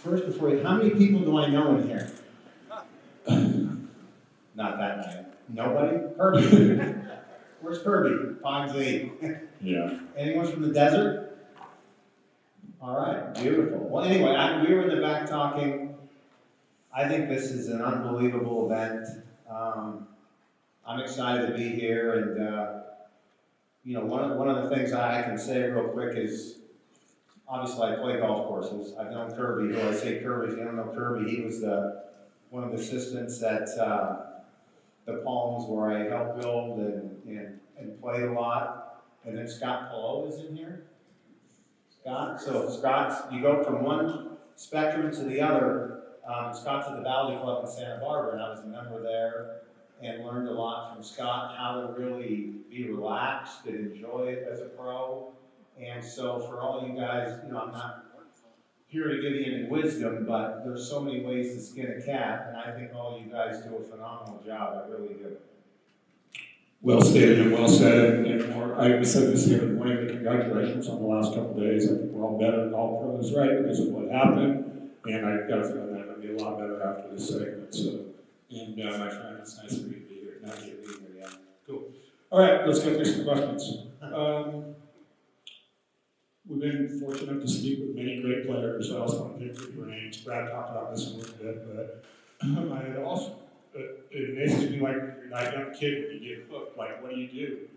First, how many people do I know in here? Not that many. Nobody? Kirby. Where's Kirby? Ponsley. Yeah. Anyone from the desert? All right, beautiful. Well, anyway, we were in the back talking. I think this is an unbelievable event. I'm excited to be here, and one of the things I can say real quick is, obviously I play golf courses. I've known Kirby. Who I say Kirby, if you don't know Kirby, he was one of the assistants at the Palms where I helped build and played a lot. And then Scott Pillow is in here. Scott, so Scott's, you go from one spectrum to the other. Scott's at the Valley Club in Santa Barbara, and I was a member there and learned a lot from Scott, how to really be relaxed and enjoy it as a pro. And so for all you guys, I'm not here to give you any wisdom, but there's so many ways to skin a cat, and I think all you guys do a phenomenal job. I really do. Well stated and well said. And I said this the other morning, but congratulations on the last couple of days. I think we're all better than all pros, right, because of what happened. And I've got a feeling that it'll be a lot better after this segment. So, my friend, it's nice for you to be here. Nice to be here, yeah. Cool. All right, let's go through some questions. We've been fortunate to speak with many great players. I also want to pick your brains. Brad talked about this a little bit, but it amazes me, like, you're not a young kid when you get hooked. Like, what do you do?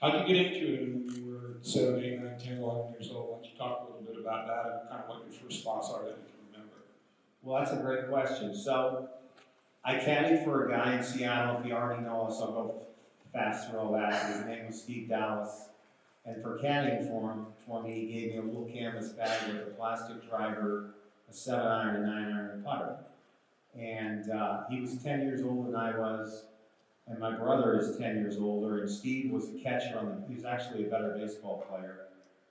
How did you get into it when you were 7, 8, 9, 10, 11 years old? Why don't you talk a little bit about that and kind of what your first thoughts are that you can remember? Well, that's a great question. So, I caddied for a guy in Seattle. If you already know us, I'll go fast through that. His name was Steve Dallas. And for caddying for me, he gave me a little canvas bag with a plastic driver, a 7-iron, and 9-iron putter. And he was 10 years older than I was, and my brother is 10 years older, and Steve was a catcher he was actually a better baseball player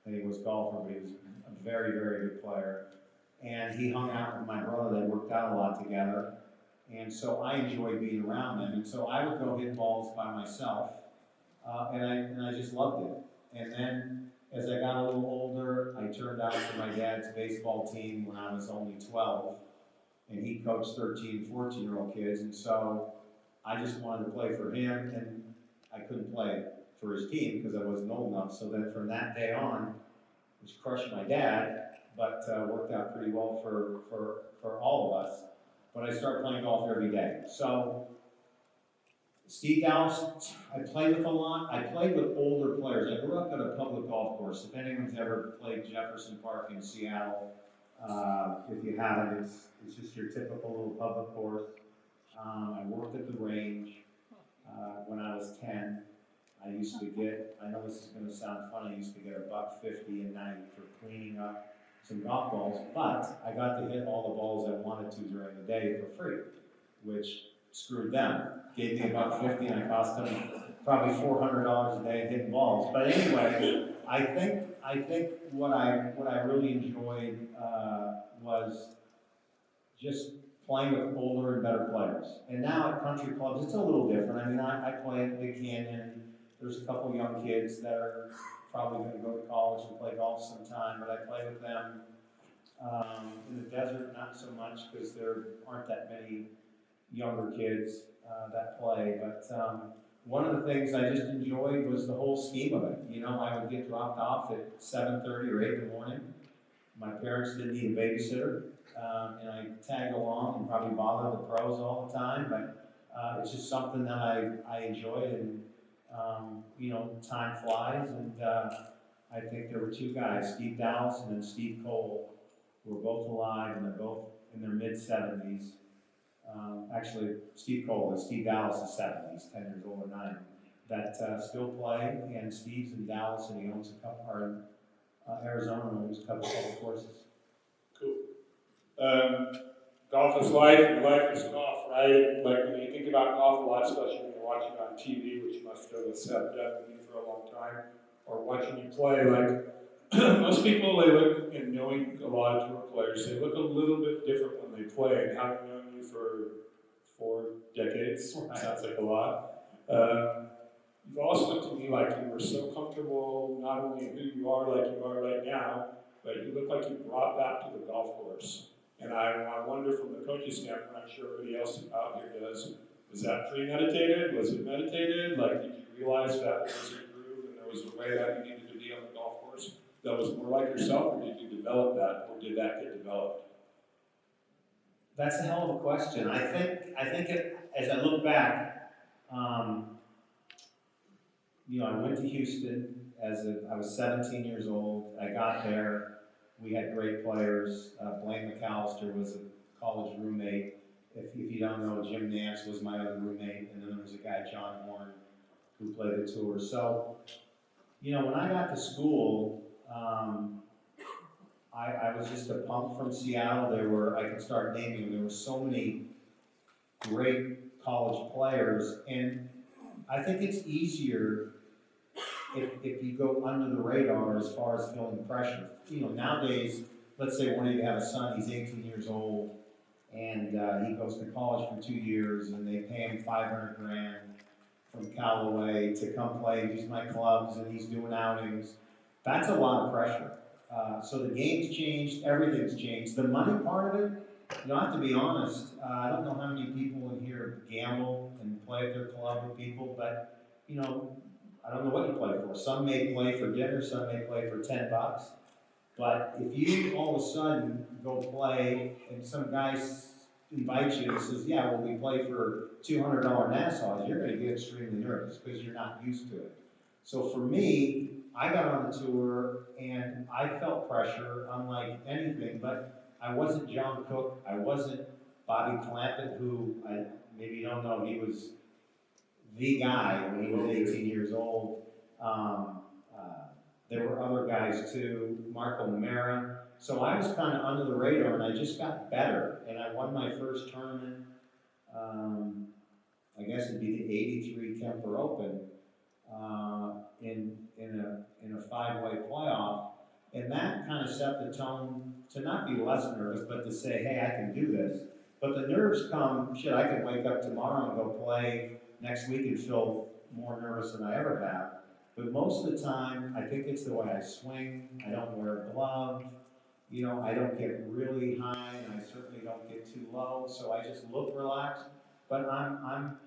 than he was golfer, but he was a very, very good player. And he hung out with my brother. They worked out a lot together. And so I enjoyed being around them. And so I would go hit balls by myself, and I just loved it. And then as I got a little older, I turned out for my dad's baseball team when I was only 12. And he coached 13, 14-year-old kids. And so I just wanted to play for him, and I couldn't play for his team because I wasn't old enough. So then from that day on, which crushed my dad, but worked out pretty well for all of us. But I started playing golf every day. So Steve Dallas, I played with a lot. I played with older players. I grew up at a public golf course. If anyone's ever played Jefferson Park in Seattle, if you haven't, it's just your typical little public course. I worked at the range when I was 10. I used to get, I know this is going to sound funny, I used to get $1.50 a night for cleaning up some golf balls, but I got to hit all the balls I wanted to during the day for free, which screwed them. Gave me $1.50 and I cost them probably $400 a day hitting balls. But anyway, I think what I really enjoyed was just playing with older and better players. And now at country clubs, it's a little different. I mean, I play at Big Canyon. There's a couple young kids that are probably going to go to college and play golf sometime, but I play with them. In the desert, not so much because there aren't that many younger kids that play. But one of the things I just enjoyed was the whole scheme of it. I would get dropped off at 7:30 or 8 in the morning. My parents didn't need a babysitter, and I tag along and probably bother the pros all the time, but it's just something that I enjoyed, and time flies, and I think there were two guys, Steve Dallas and then Steve Cole, who were both alive, and they're both in their mid-70s. Actually, Steve Cole and Steve Dallas is 70s, 10 years older than I am, that still play, and Steve's in Dallas, and he owns a couple, or Arizona owns a couple of courses. Cool. Golf is life, and life is golf, right? Like when you think about golf a lot, especially when you're watching on TV, which most of us have done with you for a long time, or watching you play, like most people, they look, and knowing a lot of tour players, they look a little bit different when they play. And having known you for 4 decades, sounds like a lot. You've always looked to me like you were so comfortable, not only who you are like you are right now, but you look like you brought that to the golf course. And I wonder from the coach's standpoint, I'm sure everybody else out here does, was that premeditated? Was it meditated? Like, did you realize that there was a groove and there was a way that you needed to be on the golf course that was more like yourself, or did you develop that, or did that get developed? That's a hell of a question. I think as I look back, I went to Houston I was 17 years old. I got there. We had great players. Blaine McAllister was a college roommate. If you don't know, Jim Nance was my other roommate, and then there was a guy, John Horn, who played the tour. So, when I got to school, I was just a punk from Seattle. I could start naming them. There were so many great college players, and I think it's easier if you go under the radar as far as feeling pressure. Nowadays, let's say one of you have a son, he's 18 years old, and he goes to college for 2 years, and they pay him $500,000 from Callaway to come play and use my clubs, and he's doing outings. That's a lot of pressure. So the game's changed, everything's changed. The money part of it, I have to be honest, I don't know how many people in here gamble and play at their club with people, but, I don't know what you play for. Some may play for dinner, some may play for $10. But if you all of a sudden go play and some guy invites you and says, yeah, well, we play for $200 Nassau's, you're going to get extremely nervous because you're not used to it. So for me, I got on the tour and I felt pressure unlike anything, but I wasn't John Cook. I wasn't Bobby Clampett, who maybe you don't know, he was the guy when he was 18 years old. There were other guys too, Marco Mera. So I was kind of under the radar, and I just got better. And I won my first tournament. I guess it'd be the '83 Kemper Open in a 5-way playoff, and that kind of set the tone to not be less nervous, but to say, hey, I can do this. But the nerves come. Shit, I could wake up tomorrow and go play next week and feel more nervous than I ever have. But most of the time, I think it's the way I swing. I don't wear a glove. I don't get really high, and I certainly don't get too low. So I just look relaxed. But I'm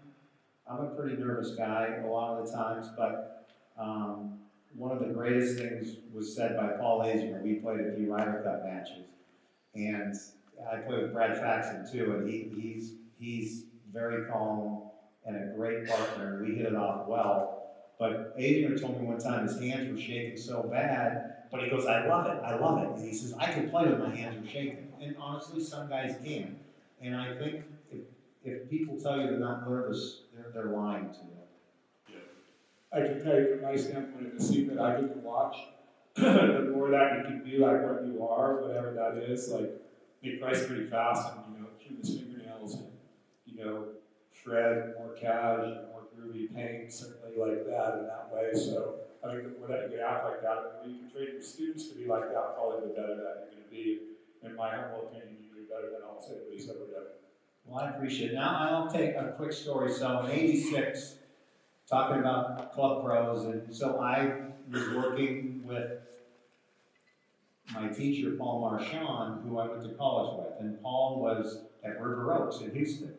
a pretty nervous guy a lot of the times. But one of the greatest things was said by Paul Azinger. We played a few Ryder Cup matches, and I played with Brad Faxon too, and he's very calm and a great partner. We hit it off well. But Azinger told me one time his hands were shaking so bad, but he goes, I love it. And he says, I can play with my hands are shaking. And honestly, some guys can. And I think if people tell you they're not nervous, they're lying to you. Yeah. I can tell you from my standpoint, the secret I get to watch, the more that you can be like what you are, whatever that is, like make rice pretty fast and, chew his fingernails and, shred more cash, more groovy paint, certainly like that in that way. So I think the more that you can act like that, and the more you can train your students to be like that, probably the better that you're going to be. In my humble opinion, you do better than almost anybody's ever done. Well, I appreciate it. Now I'll take a quick story. So in '86, talking about club pros, and so I was working with my teacher, Paul Marchand, who I went to college with, and Paul was at River Oaks in Houston.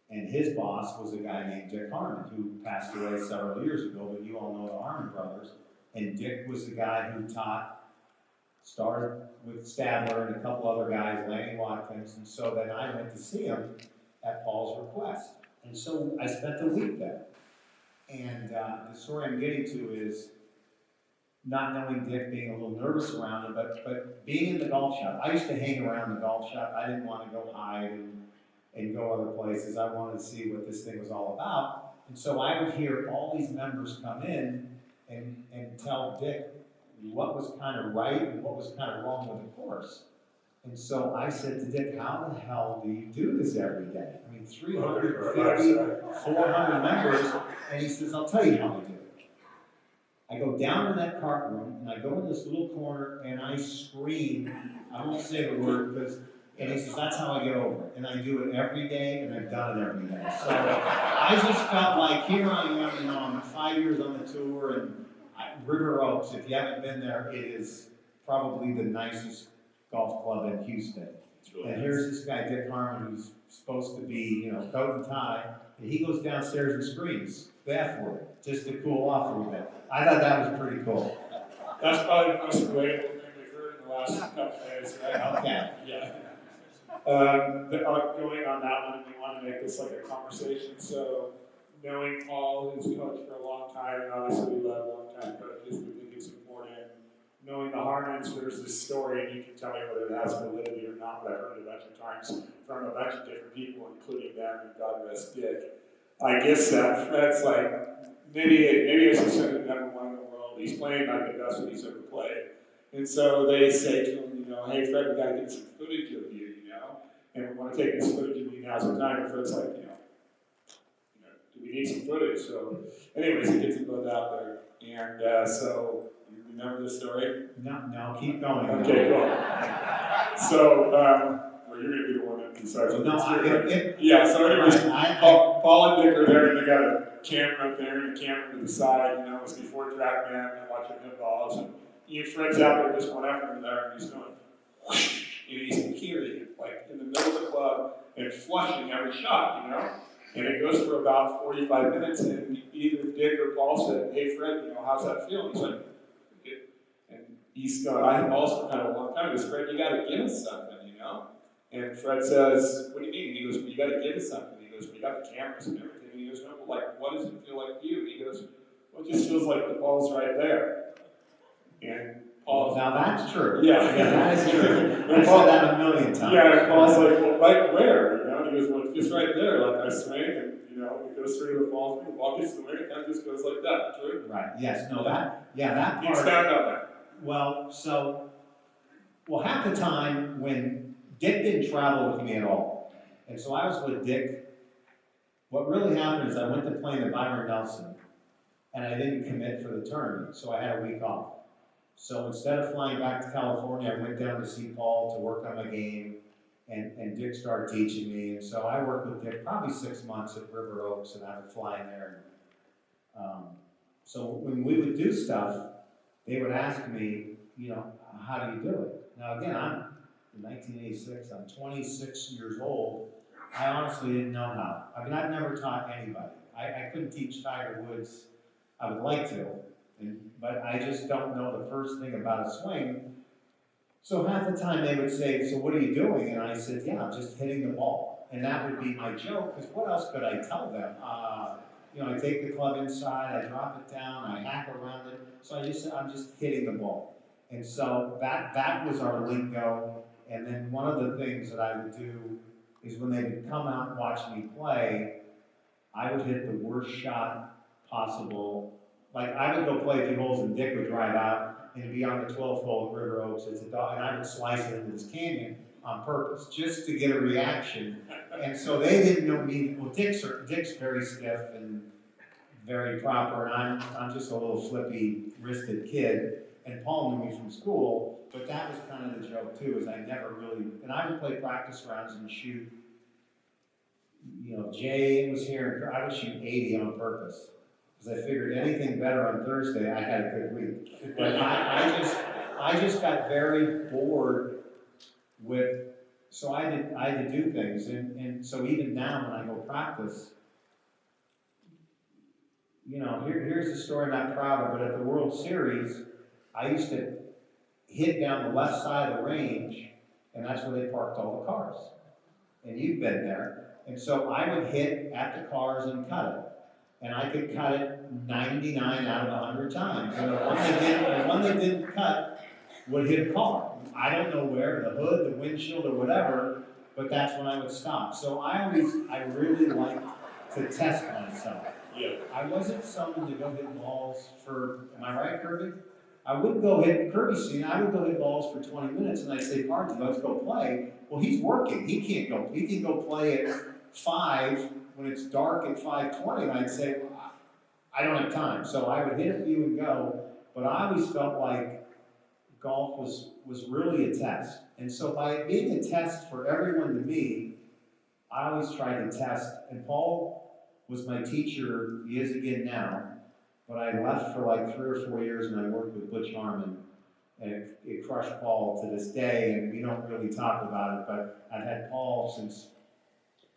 And his boss was a guy named Dick Harmon, who passed away several years ago, but you all know the Harmon brothers. And Dick was the guy who started with Stadler and a couple other guys, Lanny Watkins, and so then I went to see him at Paul's request. And so I spent the week there. And the story I'm getting to is not knowing Dick, being a little nervous around him, but being in the golf shop. I used to hang around the golf shop. I didn't want to go hide and go other places. I wanted to see what this thing was all about. And so I would hear all these members come in and tell Dick what was kind of right and what was kind of wrong with the course. And so I said to Dick, how the hell do you do this every day? I mean, 350, 400 members. And he says, I'll tell you how I do it. I go down to that cart room, and I go in this little corner, and I scream. I won't say the word, and he says, that's how I get over it. And I do it every day, and I've done it every day. So I just felt like, here I am, I'm 5 years on the tour, and River Oaks, if you haven't been there, it is probably the nicest golf club in Houston. And here's this guy, Dick Harmon, who's supposed to be, coat and tie, and he goes downstairs and screams the F word, just to cool off a little bit. I thought that was pretty cool. That's probably the most relatable thing we've heard in the last couple of days, right? Okay. Yeah. Going on that one, we want to make this like a conversation. So, knowing Paul, who's coached for a long time, and obviously we love long-time coaches, we think it's important. Knowing the Harmons, there's this story, and you can tell me whether it has validity or not, but I've heard it a bunch of times from a bunch of different people, including them, and God rest Dick. I guess that Fred's like, maybe it's a second number one in the world. He's playing like the best that he's ever played. And so they say to him, hey Fred, we got to get some footage of you, and we want to take this footage of you now some time. And Fred's like, do we need some footage? So, anyways, he gets it both out there. And so, you remember this story? No, keep going. Okay, cool. So, well, you're going to be the one that decides. Yeah, so anyways, Paul and Dick are there, and they got a camera up there, and a camera to the side, it was before track man, and watching him balls, and Fred's out there just went after him there, and he's doing whoosh, and he's carrying it, like, in the middle of the club, and flushing every shot, and it goes for about 45 minutes, and either Dick or Paul said, hey Fred, how's that feel? And he's like, good. And he's going, I have balls for kind of a long time, because Fred, you got to give us something, And Fred says, what do you mean? And he goes, well, you got to give us something. He goes, we got the cameras and everything. And he goes, no, but like, what does it feel like to you? And he goes, well, it just feels like the ball's right there. And Paul, now that's true. Yeah, that is true. I said that a million times. Yeah, and Paul's like, well, right where? And he goes, well, it's just right there. Like I swing, and it goes through the ball gets the wing, and that just goes like that. True. Right. Yes. No. That part. You stand on that. Well, half the time when Dick didn't travel with me at all, and so I was with Dick. What really happened is I went to play in the Byron Nelson, and I didn't commit for the tournament, so I had a week off. So instead of flying back to California, I went down to see Paul to work on my game, and Dick started teaching me. And so I worked with Dick probably 6 months at River Oaks, and I would fly in there. So when we would do stuff, they would ask me, how do you do it? Now again, I'm in 1986, I'm 26 years old. I honestly didn't know how. I've never taught anybody. I couldn't teach Tiger Woods. I would like to, but I just don't know the first thing about a swing. So half the time they would say, so what are you doing? And I said, yeah, I'm just hitting the ball. And that would be my joke, because what else could I tell them? I take the club inside, I drop it down, I hack around it. So I'm just hitting the ball. And so that was our lingo. And then one of the things that I would do is when they would come out and watch me play, I would hit the worst shot possible. Like I would go play a few holes and Dick would drive out and it'd be on the 12th hole at River Oaks. It's a dog, and I would slice it into this canyon on purpose just to get a reaction. And so they didn't know me. Well, Dick's very stiff and very proper, and I'm just a little flippy wristed kid. And Paul knew me from school, but that was kind of the joke too, is I never really, and I would play practice rounds and shoot, Jay was here, I would shoot 80 on purpose. Because I figured anything better on Thursday, I had a good week. But I just got very bored with, so I had to do things. And so even now when I go practice, here's a story I'm not proud of, but at the World Series, I used to hit down the left side of the range, and that's where they parked all the cars. And you've been there. And so I would hit at the cars and cut it. And I could cut it 99 out of 100 times. And the one that didn't cut would hit a car. I don't know where, the hood, the windshield, or whatever, but that's when I would stop. So I really liked to test myself. Yeah. I wasn't someone to go hit balls for, am I right, Kirby? I wouldn't go hit, Kirby's seen, I would go hit balls for 20 minutes and I'd say, Party, let's go play. Well, he's working, he can go play at 5 when it's dark at 5:20, and I'd say, well, I don't have time. So I would hit a few and go, but I always felt like golf was really a test. And so by it being a test for everyone to me, I always tried to test, and Paul was my teacher, he is again now, but I left for like 3 or 4 years and I worked with Butch Harmon. and it crushed Paul to this day, and we don't really talk about it, but I've had Paul since,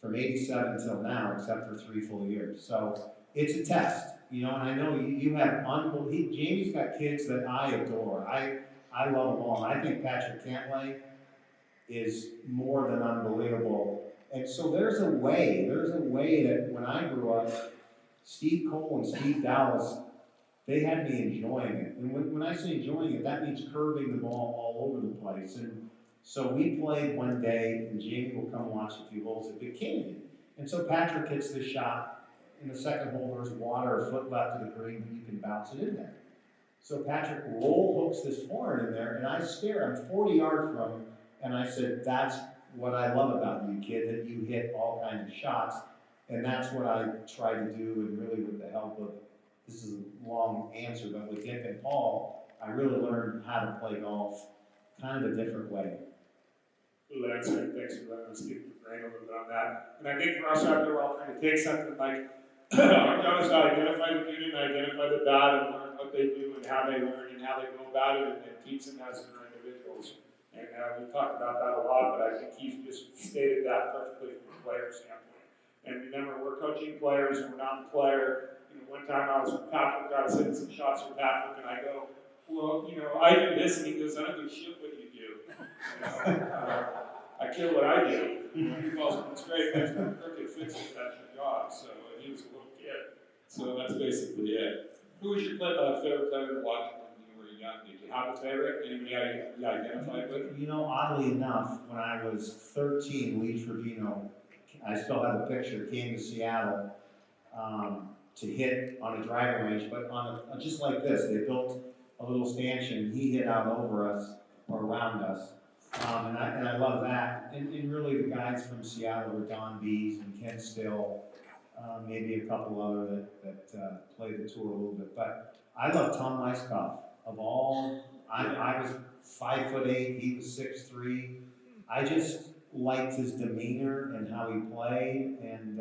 from '87 till now, except for 3 full years. So it's a test, and I know you have Jamie's got kids that I adore. I love them all. I think Patrick Cantlay is more than unbelievable. And so there's a way that when I grew up, Steve Cole and Steve Dallas, they had me enjoying it. And when I say enjoying it, that means curving the ball all over the place. And so we played one day, and Jamie will come watch a few holes at Big Canyon. And so Patrick hits this shot. In the second hole, there's water a foot left of the green, but you can bounce it in there. So Patrick roll hooks this forehand in there, and I stare. I'm 40 yards from him, and I said, "That's what I love about you, kid, that you hit all kinds of shots." And that's what I try to do, and really with the help of, this is a long answer, but with Dick and Paul, I really learned how to play golf kind of a different way. Good answer. Thanks for letting us get the brain a little bit on that. And I think for us out there, we're all trying to take something like our job is to identify the good and identify the bad and learn what they do and how they learn and how they go about it, and then teach them as their individuals. And we talked about that a lot, but I think he's just stated that perfectly from a player standpoint. And remember, we're coaching players and we're not the player. One time I was with Patrick, I was hitting some shots with Patrick, and I go, "Well, I do this," and he goes, "I don't give a shit what you do. I care what I do." He calls it straight, that's no crooked, fix it, that's your job. So he was a little kid. So that's basically it. Who was your favorite player to watch when you were young? Did you have a favorite? Anybody you identified with? Oddly enough, when I was 13, Lee Trevino, I still have a picture, came to Seattle to hit on a driving range, but just like this, they built a little stanchion. He hit out over us or around us, and I love that. And really, the guys from Seattle were Don Bees and Ken Still, maybe a couple other that played the tour a little bit. But I love Tom Weiskopf. Of all, I was 5'8", he was 6'3". I just liked his demeanor and how he played, and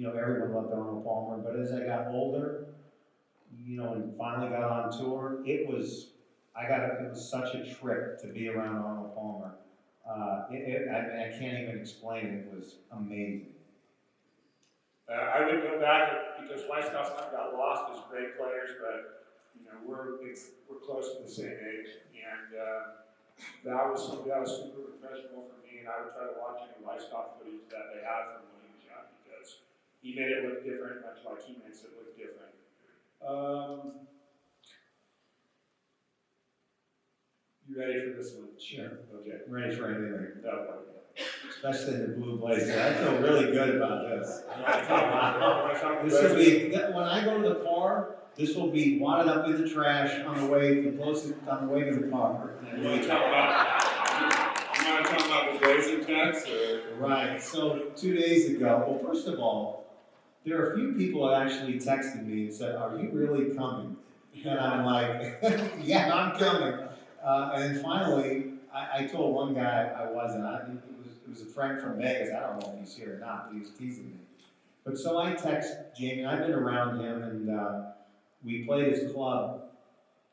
everyone loved Arnold Palmer. But as I got older, and finally got on tour, it was such a trip to be around Arnold Palmer. I can't even explain it. It was amazing. I would go back because Weiskopf's not got lost as great players, but we're close to the same age, and that was super professional for me. And I would try to watch any Weiskopf footage that they had from when he was young, because he made it look different, much like he makes it look different. You ready for this one? Sure. Okay. I'm ready for anything. No. Especially the blue blazer. I feel really good about this. This This will be, when I go to the car, this will be wadded up in the trash on the way to the car. You want to talk about the blazer tax? Right. So 2 days ago, well, first of all, there are a few people that actually texted me and said, "Are you really coming?" And I'm like, "Yeah, I'm coming." And then finally, I told one guy I wasn't. It was a friend from Vegas. I don't know if he's here or not, but he was teasing me. But so I text Jamie, and I've been around him, and we played his club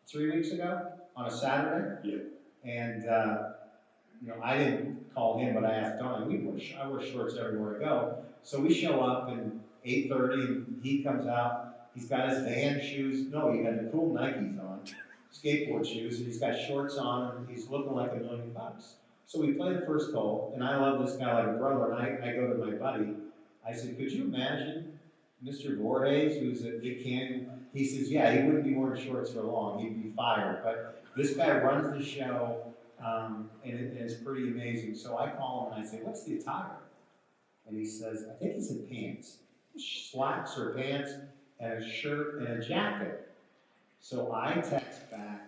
3 weeks ago on a Saturday. Yeah. And I didn't call him, but I asked Donnie. I wear shorts everywhere I go. So we show up and 8:30, and he comes out. He's got his Vans shoes. No, he had the cool Nikes on, skateboard shoes, and he's got shorts on, and he's looking like $1 million. So we play the first hole, and I love this guy like a brother, and I go to my buddy. I said, "Could you imagine Mr. Voorhees, who's at Big Canyon?" He says, "Yeah, he wouldn't be wearing shorts for long. He'd be fired." But this guy runs the show, and it's pretty amazing. So I call him, and I say, "What's the attire?" And he says, "I think he said pants. Slacks or pants, and a shirt and a jacket." So I text back,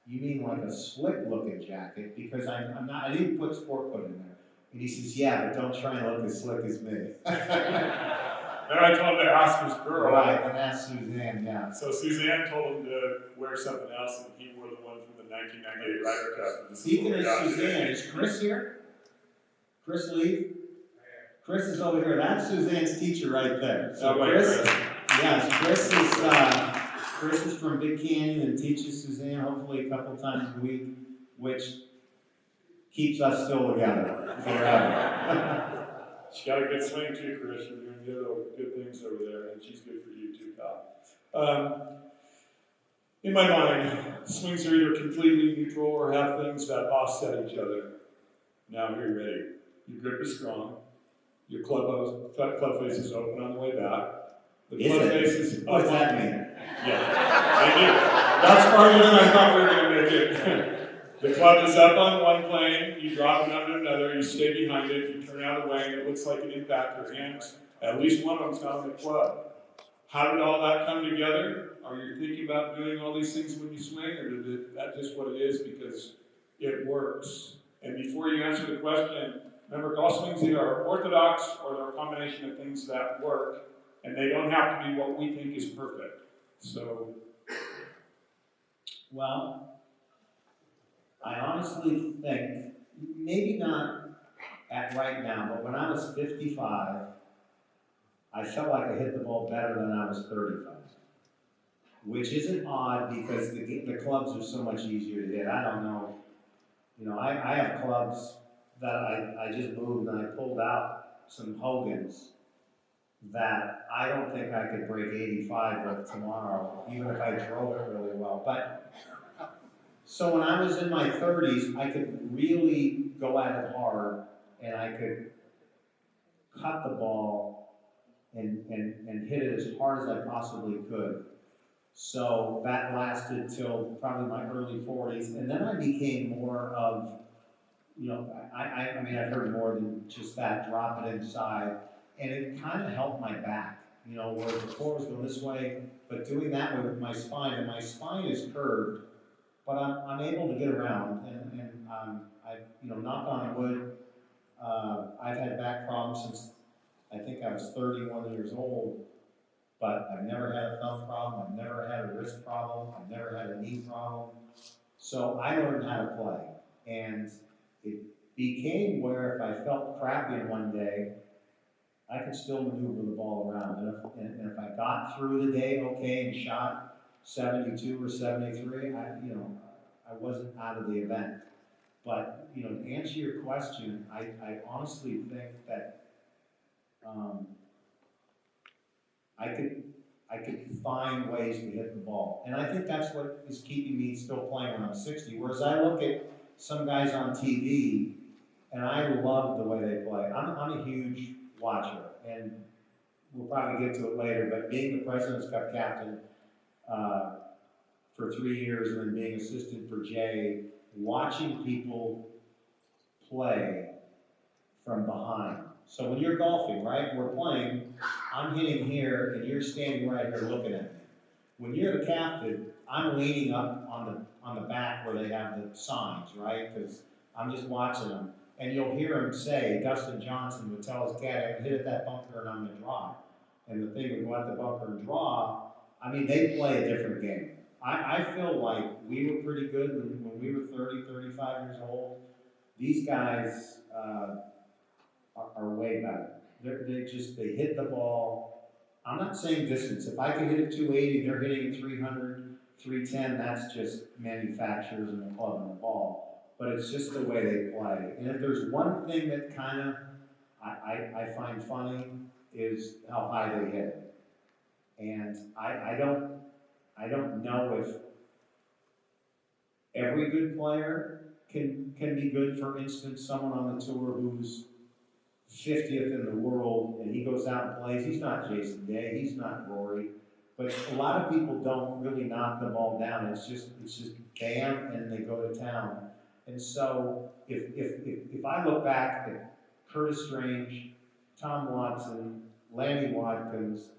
"You mean like a slick-looking jacket? Because I didn't put sport coat in there." And he says, "Yeah, but don't try and look as slick as me." Then I told him to ask his girl. Right, and that's Suzanne, yeah. So Suzanne told him to wear something else, and he wore the one from the 1998 Ryder Cup. Speaking of Suzanne, is Chris here? Chris Lee? Chris is over here. That's Suzanne's teacher right there. So Chris, yes, Chris is Chris is from Big Canyon and teaches Suzanne hopefully a couple times a week, which keeps us still together forever. She's got a good swing too, Chris. You're doing good things over there, and she's good for you too, pal. In my mind, swings are either completely neutral or have things that offset each other. Now you're ready. Your grip is strong. Your club face is open on the way back. The club face is up. What does that mean? Yeah, I do. That's farther than I thought we were going to make it. The club is up on one plane, you drop it onto another, you stay behind it, you turn out of the way, and it looks like an impact. Your hands, at least one of them's not on the club. How did all that come together? Are you thinking about doing all these things when you swing, or is that just what it is because it works? And before you answer the question, remember, golf swings either are orthodox or they're a combination of things that work, and they don't have to be what we think is perfect. So, well, I honestly think, maybe not at right now, but when I was 55, I felt like I hit the ball better than I was 35. Which isn't odd because the clubs are so much easier to hit. I don't know. You know, I have clubs that I just moved and I pulled out some Hogans that I don't think I could break 85 with tomorrow, even if I drove it really well. But so when I was in my 30s, I could really go at it hard, and I could cut the ball and hit it as hard as I possibly could. So that lasted till probably my early 40s, and then I became more of, you know, I mean, I've heard more than just that, drop it inside, and it kind of helped my back, you know, where before it was going this way, but doing that with my spine, and my spine is curved, but I'm able to get around, and I, you know, knock on wood, I've had back problems since I think I was 31 years old, but I've never had a thumb problem, I've never had a wrist problem, I've never had a knee problem, so I learned how to play, and it became where if I felt crappy in one day, I could still maneuver the ball around, and if I got through the day okay and shot 72 or 73, I wasn't out of the event. But, you know, to answer your question, I honestly think that I could find ways to hit the ball. And I think that's what is keeping me still playing when I'm 60. Whereas I look at some guys on TV, and I love the way they play. I'm a huge watcher, and we'll probably get to it later, but being the President's Cup captain for 3 years and then being assistant for Jay, watching people play from behind. So when you're golfing, right, we're playing, I'm hitting here and you're standing right here looking at me. When you're the captain, I'm leaning up on the back where they have the signs, right, because I'm just watching them. And you'll hear him say, Dustin Johnson would tell his caddy, hit at that bunker and I'm going to draw. And the thing would go at the bunker and draw. I mean, they play a different game. I feel like we were pretty good when we were 30, 35 years old. These guys are way better. They hit the ball. I'm not saying distance. If I can hit it 280, they're hitting it 300, 310, that's just manufacturers and the club and the ball. But it's just the way they play. And if there's one thing that kind of I find funny is how high they hit it. And I don't know if every good player can be good. For instance, someone on the tour who's 50th in the world and he goes out and plays, he's not Jason Day, he's not Rory, but a lot of people don't really knock the ball down. It's just bam and they go to town. And so if I look back at Curtis Strange, Tom Watson, Lanny Watkins,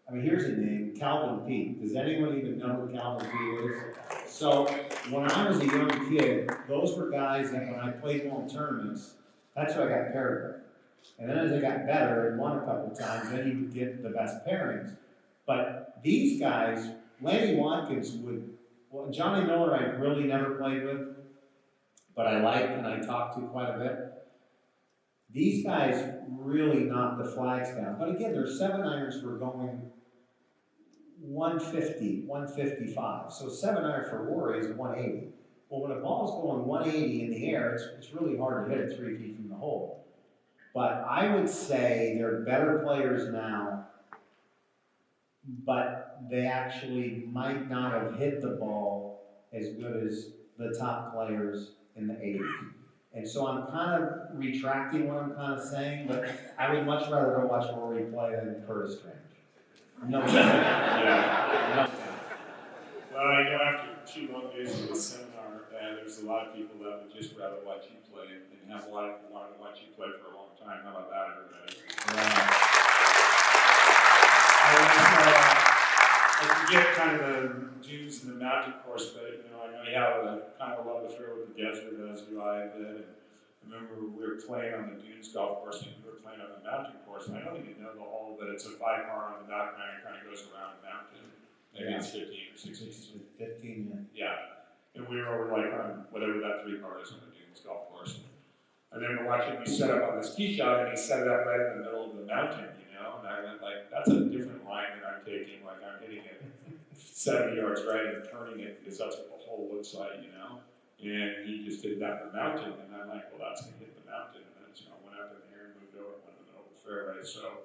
I mean, here's a name, Calvin Peete. Does anyone even know who Calvin Peete is? So when I was a young kid, those were guys that when I played home tournaments, that's who I got paired with. And then as I got better and won a couple times, then you would get the best pairings. But these guys, Lanny Watkins Johnny Miller I really never played with, but I liked and I talked to quite a bit. These guys really knocked the flags down. But again, their 7-irons were going 150, 155. So 7-iron for Rory is 180. Well, when a ball's going 180 in the air, it's really hard to hit it 3 feet from the hole. But I would say there are better players now, but they actually might not have hit the ball as good as the top players in the 80s. And so I'm kind of retracting what I'm kind of saying, but I would much rather go watch Rory play than Curtis Strange. No. Yeah. Well, I know after 2 long days of the seminar, there's a lot of people that would just rather watch you play, and have a lot of people wanting to watch you play for a long time. How about that, everybody? I forget kind of the dunes and the mountain course, but I know you have a kind of a love affair with the desert, as do I did. And I remember we were playing on the dunes golf course, and we were playing on the mountain course. And I don't even know the hole, but it's a 5-car on the back nine, it kind of goes around the mountain. Maybe it's 15 or 16. 15, yeah. And we were over like on whatever that 3-car is on the dunes golf course. And then we're watching me set up on this tee shot, and he set it up right in the middle of the mountain, and I went like, that's a different line than I'm taking, like I'm hitting it 70 yards right and turning it, because that's what the hole looks like, And he just did that in the mountain, and I'm like, well, that's gonna hit the mountain, and then went up in the air and moved over and went in the middle of the fairway. So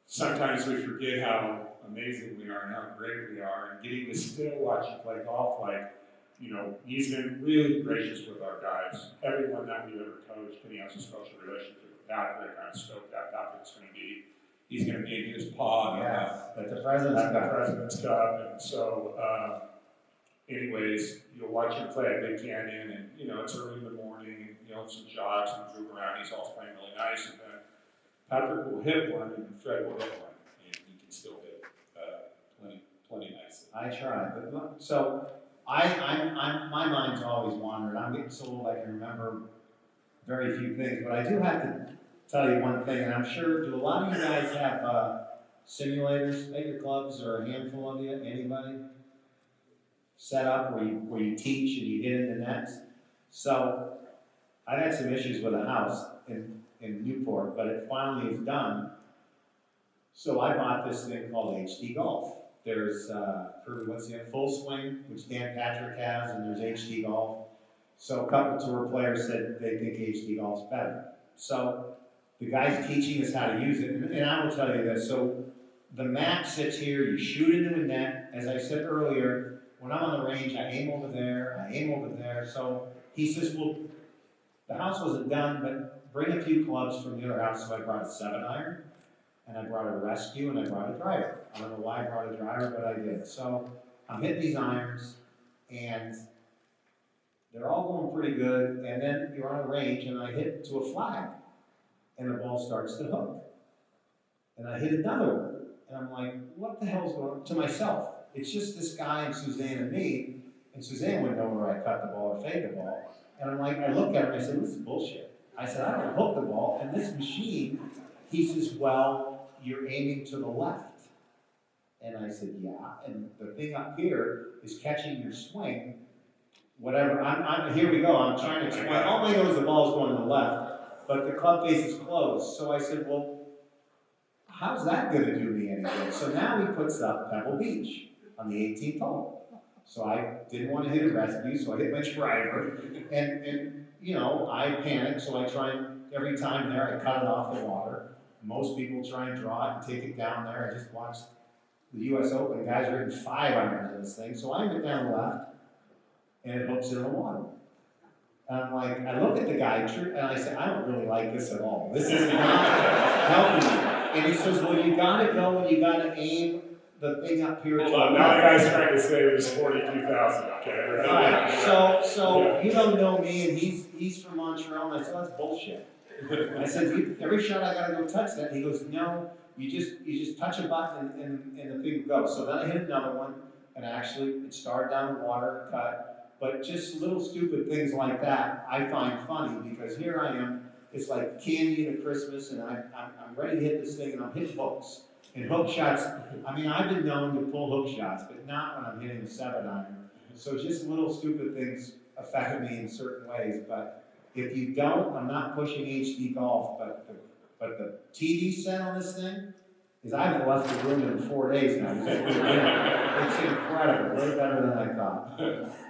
sometimes we forget how amazing we are and how great we are, and getting to still watch you play golf, like, he's been really gracious with our guys. Everyone that we've ever coached, and he has a special relationship with Patrick. I'm stoked that Patrick's going to be, he's going to be in his pod at the President's Cup. And so, anyways, you'll watch him play at Big Canyon, and, it's early in the morning, and, some shots, and droop around, he's all playing really nice, and then Patrick will hit one, and Fred will hit one, and he can still hit plenty nicely. I try, but so my mind's always wandered. I'm getting so old I can remember very few things, but I do have to tell you one thing, and I'm sure, do a lot of you guys have simulators at your clubs, or a handful of you, anybody? Set up where you teach and you get into nets? So, I had some issues with a house in Newport, but it finally is done. So I bought this thing called HD Golf. There's Full Swing, which Dan Patrick has, and there's HD Golf. So a couple tour players said they think HD Golf's better. So the guy's teaching us how to use it, and I will tell you this. So the mat sits here, you shoot into a net. As I said earlier, when I'm on the range, I aim over there. So he says, well, the house wasn't done, but bring a few clubs from the other house. So I brought a 7-iron. And I brought a rescue, and I brought a driver. I don't know why I brought a driver, but I did. So I'm hitting these irons, and they're all going pretty good. And then you're on a range, and I hit to a flag, and the ball starts to hook. And I hit another one, and I'm like, what the hell's going on? To myself, it's just this guy and Suzanne and me, and Suzanne wouldn't know where I cut the ball or fade the ball. And I'm like, I looked at him, and I said, this is bullshit. I said, I don't hook the ball, and this machine, he says, well, you're aiming to the left. And I said, yeah, and the thing up here is catching your swing, whatever. Here we go, I'm trying to explain. All I know is the ball's going to the left, but the club face is closed. So I said, well, how's that going to do me any good? So now he puts up Pebble Beach on the 18th hole. So I didn't want to hit a rescue, so I hit my driver. And I panicked, so I try and, every time there, I cut it off the water. Most people try and draw it and take it down there. I just watched the U.S. Open. The guys are hitting 5-irons in this thing. So I went down the left, and it hooks it in the water. And I'm like, I look at the guy, and I say, I don't really like this at all. This is not helping me. And he says, well, you got to go and you got to aim the thing up here. Hold on, now the guy's trying to say it was 42,000, okay? Right. So you don't know me, and he's from Montreal, and I said, that's bullshit. I said, every shot I gotta go touch that. He goes, no, you just touch a button and the thing goes. So then I hit another one, and actually it started down the water, cut. But just little stupid things like that I find funny, because here I am, it's like candy at Christmas, and I'm ready to hit this thing, and I'm hitting hooks. And hook shots, I mean, I've been known to pull hook shots, but not when I'm hitting a 7-iron. So just little stupid things affect me in certain ways, but if you don't, I'm not pushing HD Golf, but the TD set on this thing, is I haven't left the room in 4 days now. It's incredible, way better than I thought.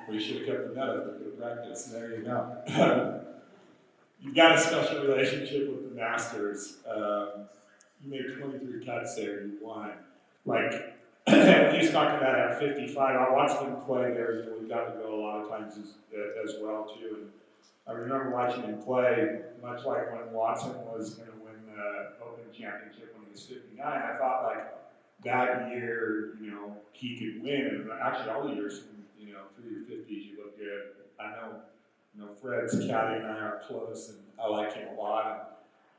We should have kept the net up, we could have practiced. There you go. You've got a special relationship with the Masters. You made 23 cuts there, you won. Like, he's talking about at 55. I watched him play there. You know, we've got to go a lot of times as well, too. And I remember watching him play, much like when Watson was going to win the Open Championship when he was 59. I thought, like, that year, you know, he could win. And actually, all the years, you know, through your 50s, you look good. I know, you know, Fred's caddy and I are close, and I like him a lot.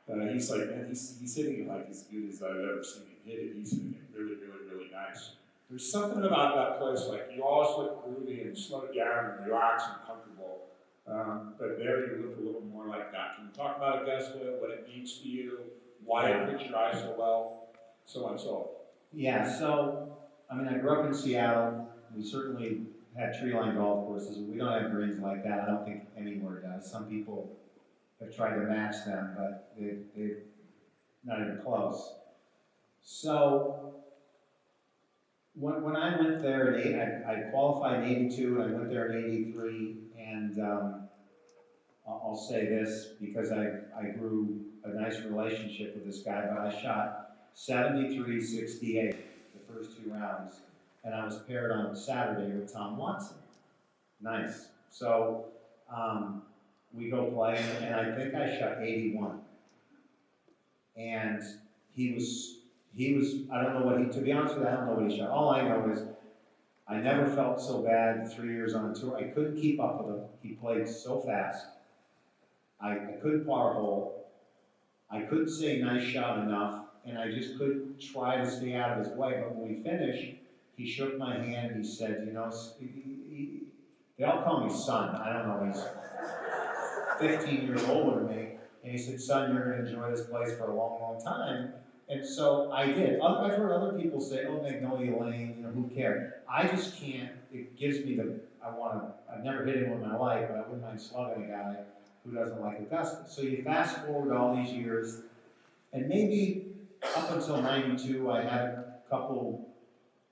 And he's like, man, he's hitting it like as good as I've ever seen him hit it. He's hitting it really, really, really nice. There's something about that place, like you always look groovy and slow down and relaxed and comfortable. But there you look a little more like that. Can you talk about Augusta, what it means to you, why it fits your eyes so well, so on and so on? Yeah, so, I mean, I grew up in Seattle. We certainly had tree-lined golf courses. We don't have greens like that. I don't think anywhere does. Some people have tried to match them, but they're not even close. So, when I went there in I qualified in 82, and I went there in 83, and I'll say this because I grew a nice relationship with this guy, but I shot 73-68 the first 2 rounds, and I was paired on Saturday with Tom Watson. Nice. So we go play, and I think I shot 81. And he was, I don't know what he, to be honest with you, I don't know what he shot. All I know is I never felt so bad 3 years on tour. I couldn't keep up with him. He played so fast. I couldn't par a hole. I couldn't say nice shot enough, and I just couldn't try to stay out of his way. But when we finished, he shook my hand and he said, you know, they all call me son. I don't know, he's 15 years older than me. And he said, son, you're going to enjoy this place for a long, long time. And so I did. I've heard other people say, oh, Magnolia Lane, you know, who cares? I just can't. It gives me I've never hit anyone in my life, but I wouldn't mind slugging a guy who doesn't like Augusta. So you fast forward all these years, and maybe up until 92, I had a couple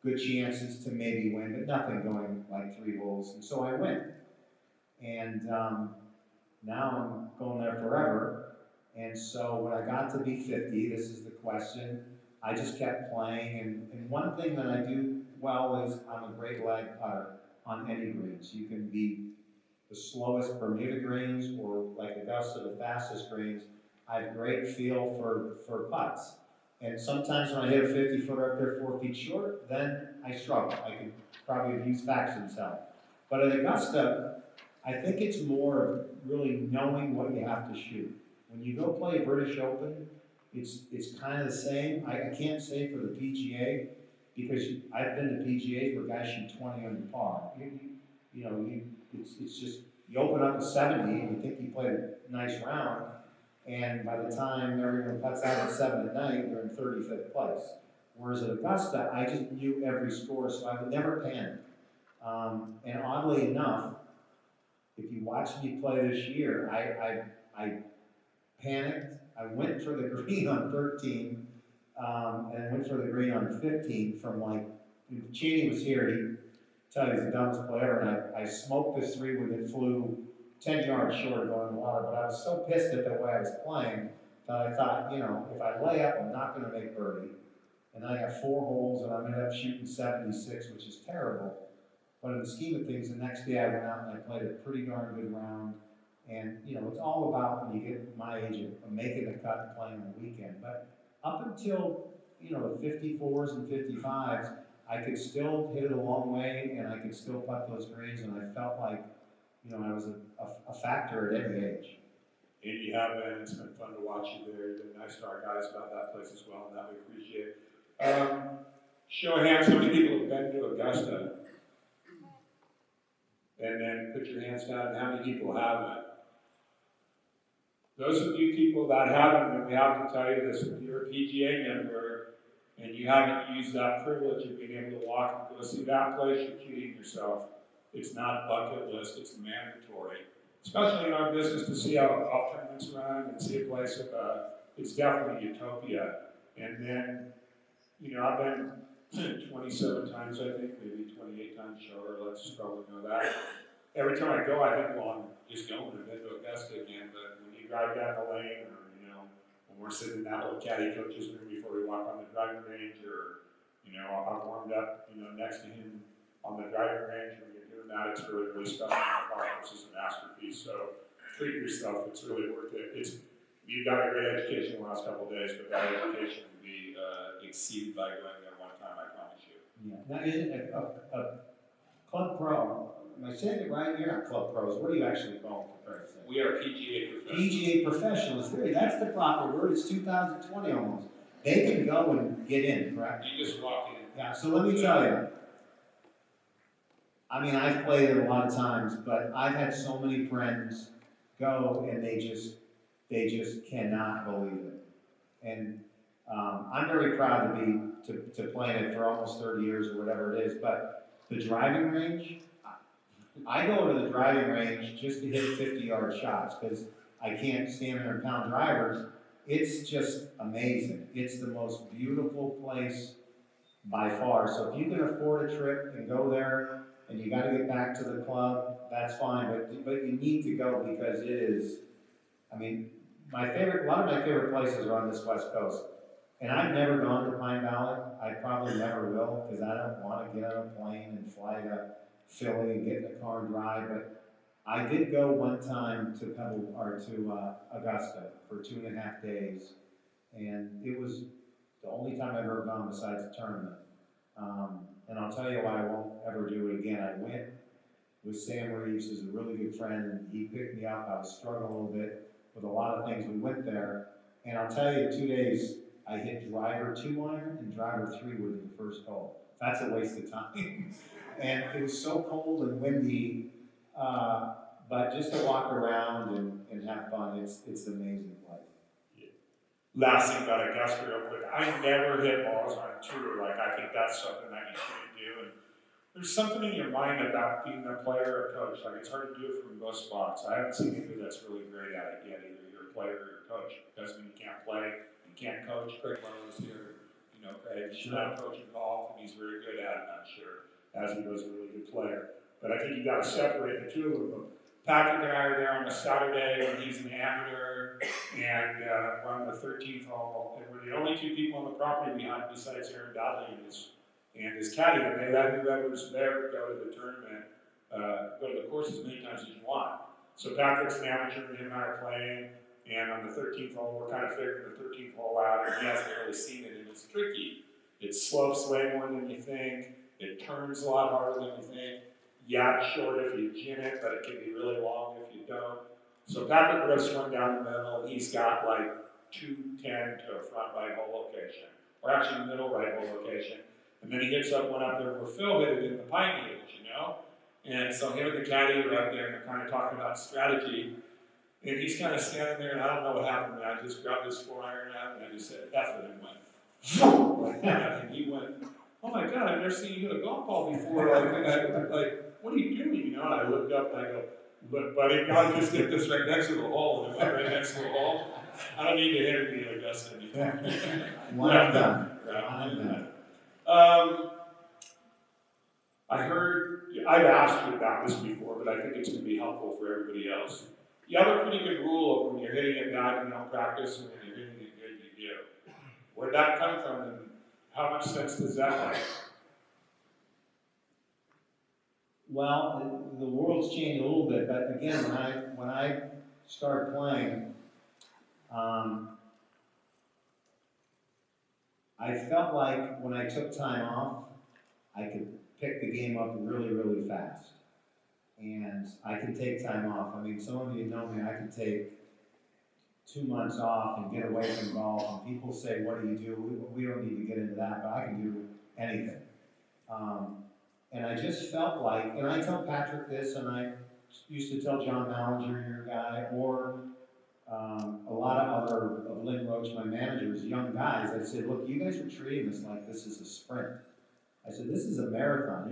good chances to maybe win, but nothing going like 3 holes. And so I went. And now I'm going there forever. And so when I got to be 50, this is the question, I just kept playing. And one thing that I do well is I'm a great leg putter on any greens. You can be the slowest Bermuda greens or like Augusta, the fastest greens. I have great feel for putts. And sometimes when I hit a 50-footer up there 4 feet short, then I struggle. I could probably have used Faxon's help. But at Augusta, I think it's more of really knowing what you have to shoot. When you go play a British Open, it's kind of the same. I can't say for the PGA, because I've been to PGAs where guys shoot 20 under par. It's just, you open up a 70 and you think you played a nice round, and by the time everyone puts out at 7 at night, you're in 35th place. Whereas at Augusta, I just knew every score, so I would never panic. And oddly enough, if you watch me play this year, I panicked. I went for the green on 13, and went for the green on 15 from like, if Cheney was here, he'd tell you he's the dumbest player, and I smoked this 3 when it flew 10 yards short of going in the water, but I was so pissed at the way I was playing that I thought, you know, if I lay up, I'm not going to make birdie. And then I got 4 holes, and I'm going to end up shooting 76, which is terrible. But in the scheme of things, the next day I went out and I played a pretty darn good round. And, you know, it's all about when you get my age of making the cut and playing on the weekend. But up until, you know, the 54s and 55s, I could still hit it a long way, and I could still putt those greens, and I felt like, you know, I was a factor at any age. And you have been. It's been fun to watch you there. You've been nice to our guys about that place as well, and that we appreciate. Show of hands, how many people have been to Augusta? And then put your hands down, and how many people haven't? Those of you people that haven't, and we have to tell you this, if you're a PGA member and you haven't used that privilege of being able to walk and go see that place, you're kidding yourself. It's not bucket list, it's mandatory. Especially in our business, to see how golf tournaments run and see a place of, it's definitely utopia. And then you know, I've been 27 times, I think, maybe 28 times shorter, let's probably know that. Every time I go, I think, well, I'm just going to been to Augusta again, but when you drive down the lane, or, you know, when we're sitting in that little caddy coach's room before we walk on the driving range, or, you know, I'm warmed up, you know, next to him on the driving range, when you're doing that, it's really, really special. My process is a masterpiece, so treat yourself, it's really worth it. You got a great education the last couple of days, but that education will be exceeded by going there one time, I promise you. Yeah. Now, is it a club pro? Am I saying it right? You're not club pros. What are you actually called, for Christ's sake? We are PGA professionals. PGA professionals. Really, that's the proper word. It's 2020 almost. They can go and get in, correct? You just walk in. Yeah. So let me tell you. I mean, I've played it a lot of times, but I've had so many friends go and they just cannot believe it. And I'm very proud to play in it for almost 30 years or whatever it is. But the driving range, I go to the driving range just to hit 50-yard shots because I can't stand there and pound drivers. It's just amazing. It's the most beautiful place by far. So if you can afford a trip and go there, and you got to get back to the club, that's fine. But you need to go because it is. I mean, a lot of my favorite places are on this West Coast, and I've never gone to Pine Valley. I probably never will because I don't want to get on a plane and fly to Philly and get in the car and drive. But I did go one time to Augusta for 2.5 days, and it was the only time I've ever gone besides the tournament. And I'll tell you why I won't ever do it again. I went with Sam Reeves, who's a really good friend, and he picked me up. I was struggling a little bit with a lot of things. We went there, and I'll tell you, 2 days, I hit driver 2-iron and driver 3-wood in the first hole. That's a waste of time. And it was so cold and windy, but just to walk around and have fun, it's an amazing place. Last thing about Augusta real quick, I never hit balls on tour. Like, I think that's something that you shouldn't do. And there's something in your mind about being a player or a coach. Like, it's hard to do it from most spots. I haven't seen anybody that's really great at it yet. Either you're a player or you're a coach. It doesn't mean you can't play, you can't coach. Craig Marlowe's here. You know, Craig, he's not coaching golf, and he's very good at it, I'm sure, as he was a really good player. But I think you got to separate the two of them. Patrick and I are there on a Saturday when he's an amateur, and we're on the 13th hole, and we're the only two people on the property behind besides Aaron Dodley and his caddy, and they let whoever's there go to the tournament, go to the course as many times as you want. So Patrick's an amateur, and him and I are playing, and on the 13th hole, we're kind of figuring the 13th hole out, and he hasn't really seen it, and it's tricky. It slopes way more than you think, it turns a lot harder than you think. Yeah, it's short if you gin it, but it can be really long if you don't. So Patrick rips one down the middle, and he's got like 210 to a front right hole location, or actually middle right hole location. And then he hits up one up there where Phil hit it in the pine needles, you know? And so him and the caddy are up there, and they're kind of talking about strategy. And he's kind of standing there, and I don't know what happened. I just grabbed this 4-iron out, and I just said, F it, and went like that. And he went, oh my God, I've never seen you hit a golf ball before. Like, what are you doing? You know, and I looked up and I go, look, buddy, God just hit this right next to the hole, and it went right next to the hole. I don't need to hit it in Augusta anymore. Well done. I've asked you about this before, but I think it's going to be helpful for everybody else. You have a pretty good rule of when you're hitting it bad, you don't practice, and when you're hitting it good, you do. Where'd that come from, and how much sense does that make? Well, the world's changed a little bit, but again, when I started playing, I felt like when I took time off, I could pick the game up really, really fast. And I can take time off. I mean, some of you know me, I can take 2 months off and get away from golf. And people say, what do you do? We don't need to get into that, but I can do anything. And I just felt like, and I tell Patrick this, and I used to tell John Ballinger, your guy, or a lot of other, of Lynn Roach, my managers, young guys, I said, look, you guys are treating this like this is a sprint. I said, this is a marathon.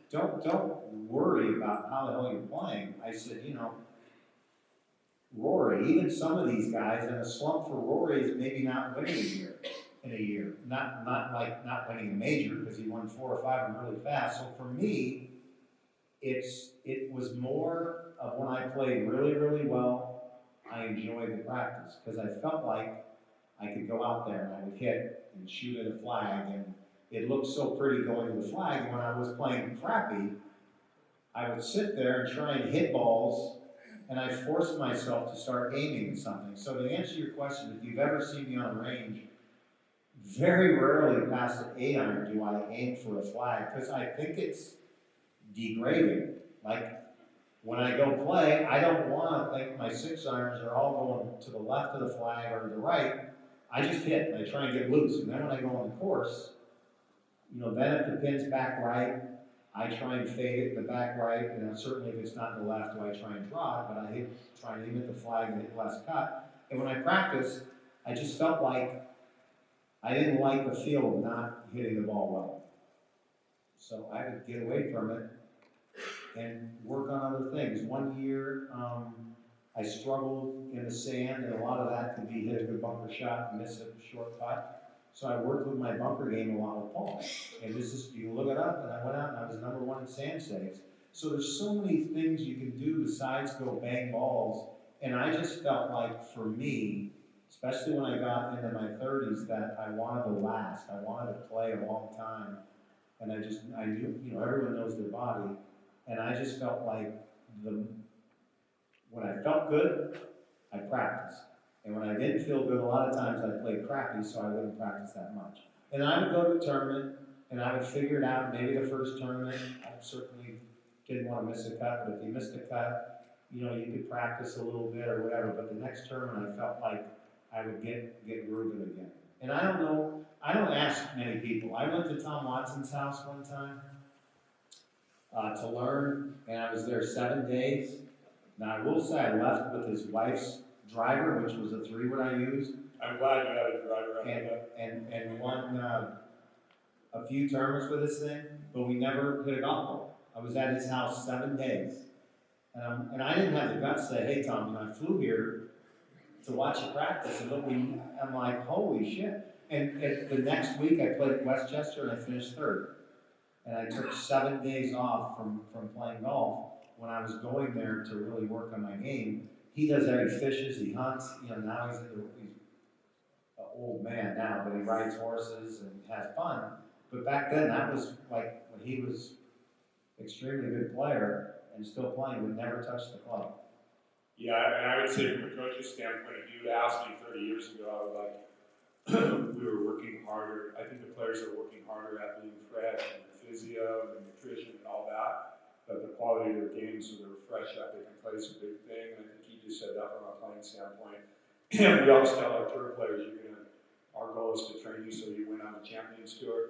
Don't worry about how the hell you're playing. I said, you know, Rory, even some of these guys, and a slump for Rory is maybe not winning a year. in a year. Not winning a major, because he won 4 or 5 of them really fast. So for me, it was more of when I played really, really well, I enjoyed the practice, because I felt like I could go out there and I would hit and shoot at a flag, and it looked so pretty going to the flag. And when I was playing crappy, I would sit there and try and hit balls, and I forced myself to start aiming at something. So to answer your question, if you've ever seen me on the range, very rarely past an 8-iron do I aim for a flag, because I think it's degrading. Like, when I go play, I don't want to think my 6-irons are all going to the left of the flag or to the right. I just hit, and I try and get loose. And then when I go on the course, then if the pin's back right, I try and fade it in the back right, and certainly if it's not in the left, do I try and draw it, but I try and aim at the flag and hit less cut. And when I practiced, I just felt like I didn't like the feel of not hitting the ball well. So I would get away from it and work on other things. One year, I struggled in the sand, and a lot of that could be hit a good bunker shot and miss a short putt. So I worked with my bunker game a lot with Paul. And you can look it up, and I went out and I was #1 in sand saves. So there's so many things you can do besides go bang balls. And I just felt like, for me, especially when I got into my 30s, that I wanted to last. I wanted to play a long time. And I knew, everyone knows their body. And I just felt like when I felt good, I practiced. And when I didn't feel good, a lot of times I played crappy, so I wouldn't practice that much. And I would go to a tournament, and I would figure it out. Maybe the first tournament, I certainly didn't want to miss a cut, but if you missed a cut, you could practice a little bit or whatever. But the next tournament, I felt like I would get grooving again. And I don't know, I don't ask many people. I went to Tom Watson's house one time to learn, and I was there 7 days. Now, I will say I left with his wife's driver, which was a 3-wood I used, I'm glad you had a driver after that. and won a few tournaments with this thing, but we never hit a golf ball. I was at his house 7 days, and I didn't have the guts to say, "Hey, Tom, I flew here to watch you practice," and I'm like, "Holy shit!" And the next week I played at Westchester and I finished 3rd, and I took 7 days off from playing golf when I was going there to really work on my game. He does that, he fishes, he hunts, now he's an old man now, but he rides horses and has fun. But back then, that was like when he was extremely good player and still playing, would never touch the club. Yeah, and I would say from a coach's standpoint, if you asked me 30 years ago, I would like, we were working harder. I think the players are working harder at being fresh and physio and nutrition and all that. But the quality of their games, so they're fresh up, they can play is a big thing. And I think he just said that from a playing standpoint. And we always tell our tour players, our goal is to train you so you win on the Champions Tour.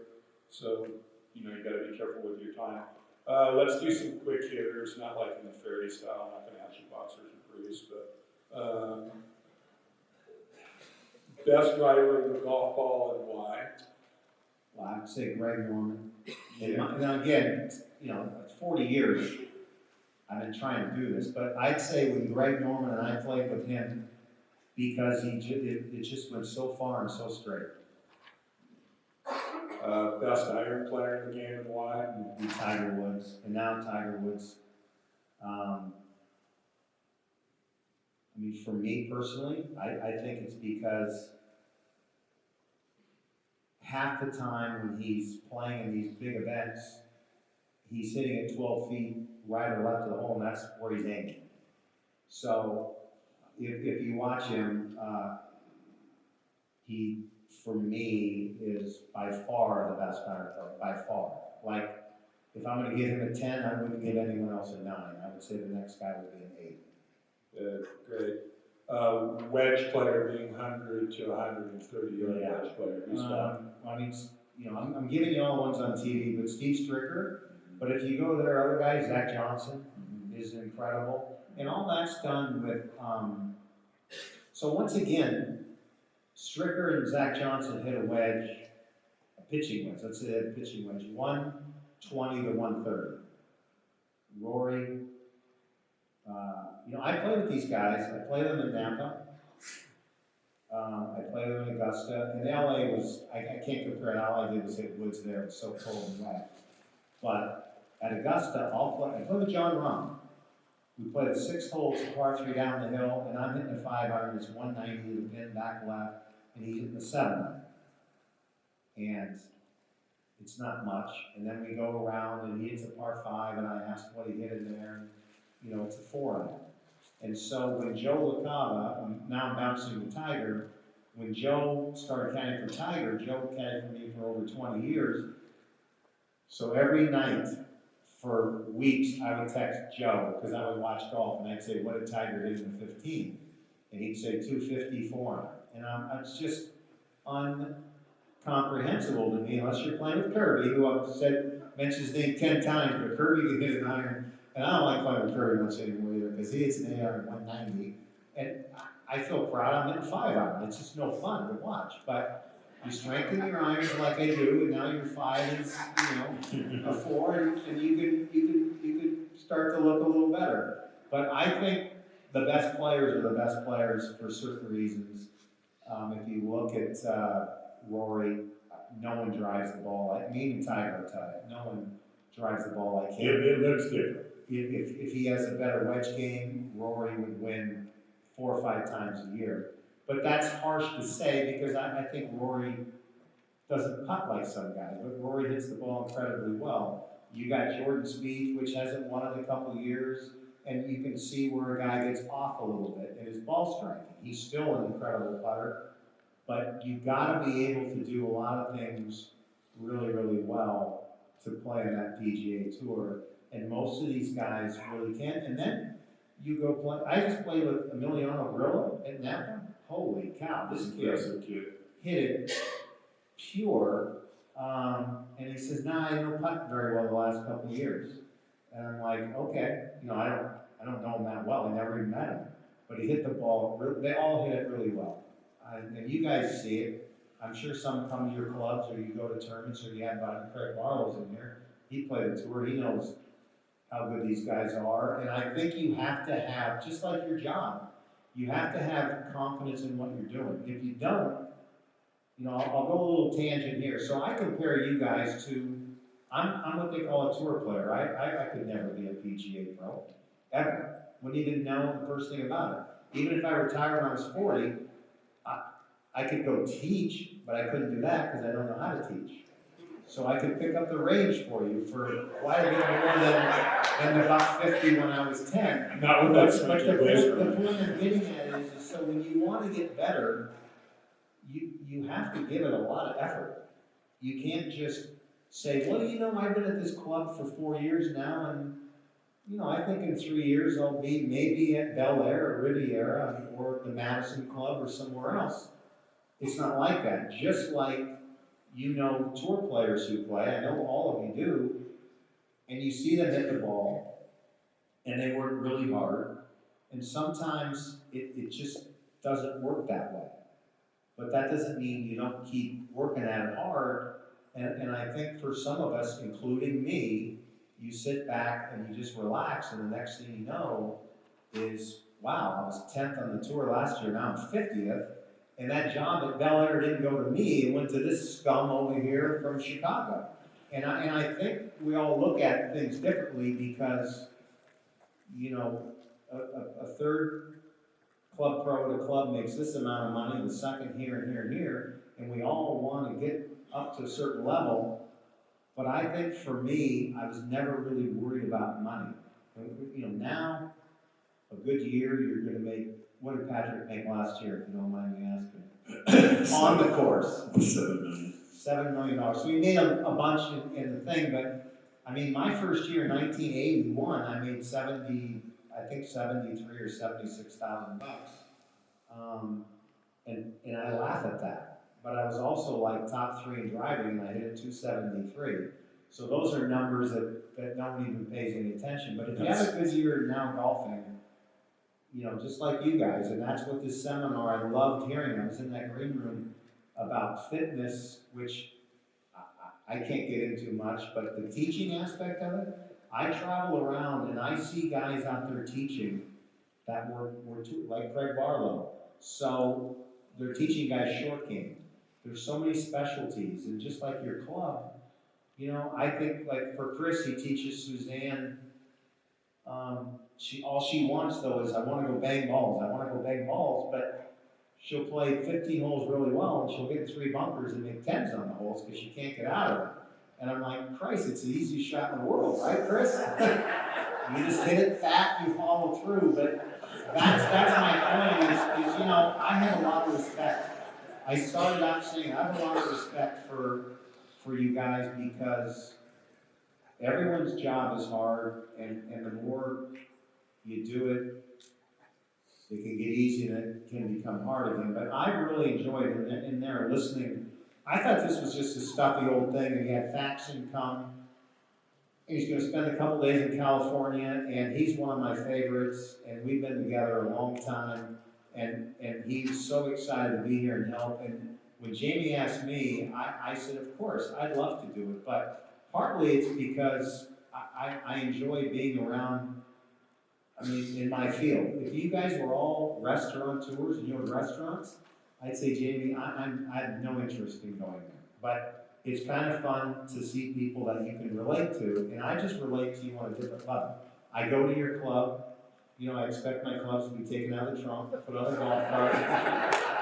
So, you got to be careful with your time. Let's do some quick hitters, not like in the fairy style. I'm not going to ask you boxers and Bruce, but best driver of the golf ball and why? Well, I would say Greg Norman. Now again, it's 40 years I've been trying to do this, but I'd say when Greg Norman and I played with him, because it just went so far and so straight. Best iron player in the game and why? And Tiger Woods, and now Tiger Woods. For me personally, I think it's because half the time when he's playing in these big events, he's hitting at 12 feet right or left of the hole, and that's where he's aiming. So if you watch him, he, for me, is by far the best iron player, by far. Like, if I'm going to give him a 10, I wouldn't give anyone else a 9. I would say the next guy would be an 8. Great. Wedge player being 100 to 130 yard wedge player. Who's that? I'm giving you all ones on TV, but Steve Stricker. But if you go to their other guy, Zach Johnson, is incredible. And all that's done with, so once again, Stricker and Zach Johnson hit a wedge, a pitching wedge, let's say they had a pitching wedge, 120 to 130. Rory, I play with these guys. I play them in Napa. I played in Augusta, and LA was, I can't compare it, all I did was hit woods there, it was so cold and wet. But at Augusta, I play with John Rahm. We played 6 holes, par 3 down the hill, and I'm hitting a 5-iron, it's 190 to the pin, back left, and he's hitting the 7-iron. And it's not much, and then we go around, and he hits a par 5, and I ask what he hit in there, and, you know, it's a 4-iron. And so when Joe LaCava, now I'm bouncing to Tiger, when Joe started caddying for Tiger, Joe caddied for me for over 20 years. So every night for weeks, I would text Joe, because I would watch golf, and I'd say, what did Tiger hit in the 15? And he'd say 254. And it's just incomprehensible to me, unless you're playing with Kirby, who I've mentioned his name 10 times, but Kirby can hit an iron. And I don't like playing with Kirby much anymore either, because he hits an 8-iron 190. And I feel proud I'm hitting 5-iron. It's just no fun to watch. But you strengthen your irons like I do, and now your 5 is, a 4, and you can start to look a little better. But I think the best players are the best players for certain reasons. If you look at Rory, no one drives the ball like me and Tiger, will tell you. No one drives the ball like him. It looks different. If he has a better wedge game, Rory would win 4 or 5 times a year. But that's harsh to say because I think Rory doesn't putt like some guys, but Rory hits the ball incredibly well. You got Jordan Spieth, which hasn't won in a couple of years, and you can see where a guy gets off a little bit in his ball striking. He's still an incredible putter, but you've got to be able to do a lot of things really, really well to play on that PGA Tour, and most of these guys really can't. And then you go play. I just played with Emiliano Grillo at Napa. Holy cow, this kid hit it pure. And he says, "Nah, I don't putt very well the last couple of years." And I'm like, okay, I don't know him that well. I never even met him, but he hit the ball. They all hit it really well, and you guys see it. I'm sure some come to your clubs or you go to tournaments or you have Craig Barlow's in here. He played a tour. He knows how good these guys are, and I think you have to have, just like your job, you have to have confidence in what you're doing. If you don't, I'll go a little tangent here. So I compare you guys to, I'm what they call a tour player. I could never be a PGA pro, ever. Wouldn't even know the first thing about it. Even if I retired when I was 40, I could go teach, but I couldn't do that because I don't know how to teach. So I could pick up the range for you for quite a bit more than about 50 when I was 10. Not with that But the blazer. point I'm getting at is so when you want to get better, you have to give it a lot of effort. You can't just say, well, I've been at this club for 4 years now, and, I think in 3 years I'll be maybe at Bel Air or Riviera or the Madison Club or somewhere else. It's not like that. Just like, tour players who play, I know all of you do, and you see them hit the ball, and they work really hard, and sometimes it just doesn't work that way. But that doesn't mean you don't keep working at it hard. And I think for some of us, including me, you sit back and you just relax, and the next thing you know is, wow, I was 10th on the tour last year, now I'm 50th, and that job at Bel Air didn't go to me, it went to this scum over here from Chicago. And I think we all look at things differently because, a third club pro at a club makes this amount of money, the second here and here and here, and we all want to get up to a certain level. But I think for me, I was never really worried about money. Now, a good year, you're going to make, what did Patrick make last year, if you don't mind me asking? On the course. $7 million. $7 million. So we made a bunch in the thing, but my first year in 1981, I made 73 or 76,000 bucks. And I laugh at that. But I was also like top 3 in driving, and I hit 273. So those are numbers that no one even pays any attention. But if you have a good year now golfing, just like you guys, and that's what this seminar, I loved hearing. I was in that green room about fitness, which I can't get into much, but the teaching aspect of it, I travel around and I see guys out there teaching that were like Craig Barlow. So they're teaching guys short game. There's so many specialties, and just like your club, I think like for Chris, he teaches Suzanne. All she wants though is I want to go bang balls. I want to go bang balls, but she'll play 15 holes really well, and she'll get 3 bunkers and make 10s on the holes because she can't get out of it. And I'm like, Christ, it's the easiest shot in the world, right, Chris? You just hit it fat, you follow through. But that's my point. Is I have a lot of respect. I started out saying I have a lot of respect for you guys because everyone's job is hard, and the more you do it, it can get easy and it can become hard again. But I really enjoyed it in there listening. I thought this was just a stuffy old thing, and he had Faxon come. He's going to spend a couple days in California, and he's one of my favorites, and we've been together a long time, and he's so excited to be here and help. And when Jamie asked me, I said, of course, I'd love to do it, but partly it's because I enjoy being around, in my field. If you guys were all restaurateurs and you had restaurants, I'd say, Jamie, I have no interest in going there. But it's kind of fun to see people that you can relate to, and I just relate to you on a different level. I go to your club, I expect my clubs to be taken out of the trunk, put on the golf cart,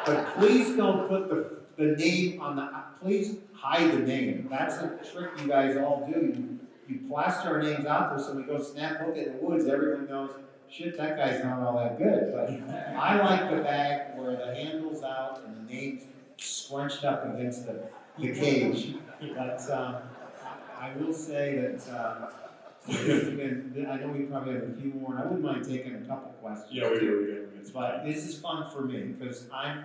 but please don't put the name on please hide the name. That's a trick you guys all do. You plaster our names out there so we go snap hook it in the woods, everyone knows, shit, that guy's not all that good. But I like the bag where the handle's out and the name's scrunched up against the cage. But I will say that this has been, I know we probably have a few more, and I wouldn't mind taking a couple questions. Yeah, we do. But this is fun for me, because I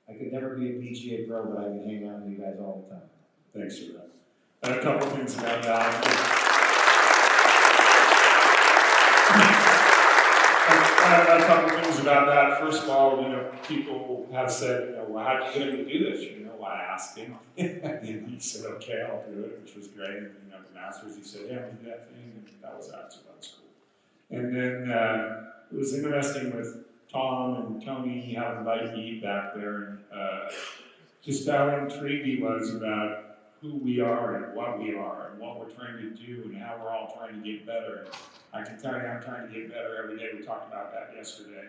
could never be a PGA pro, but I can hang out with you guys all the time. Thanks for that. And a couple things about that. A couple things about that. First of all, people have said, well, how did you get him to do this? I asked him, and he said, okay, I'll do it, which was great. And the Masters, he said, yeah, we did that thing, and that was cool. And then it was interesting with Tom and Tony having Bite to Eat back there, and just how intrigued he was about who we are and what we're trying to do and how we're all trying to get better. I can tell you I'm trying to get better every day. We talked about that yesterday.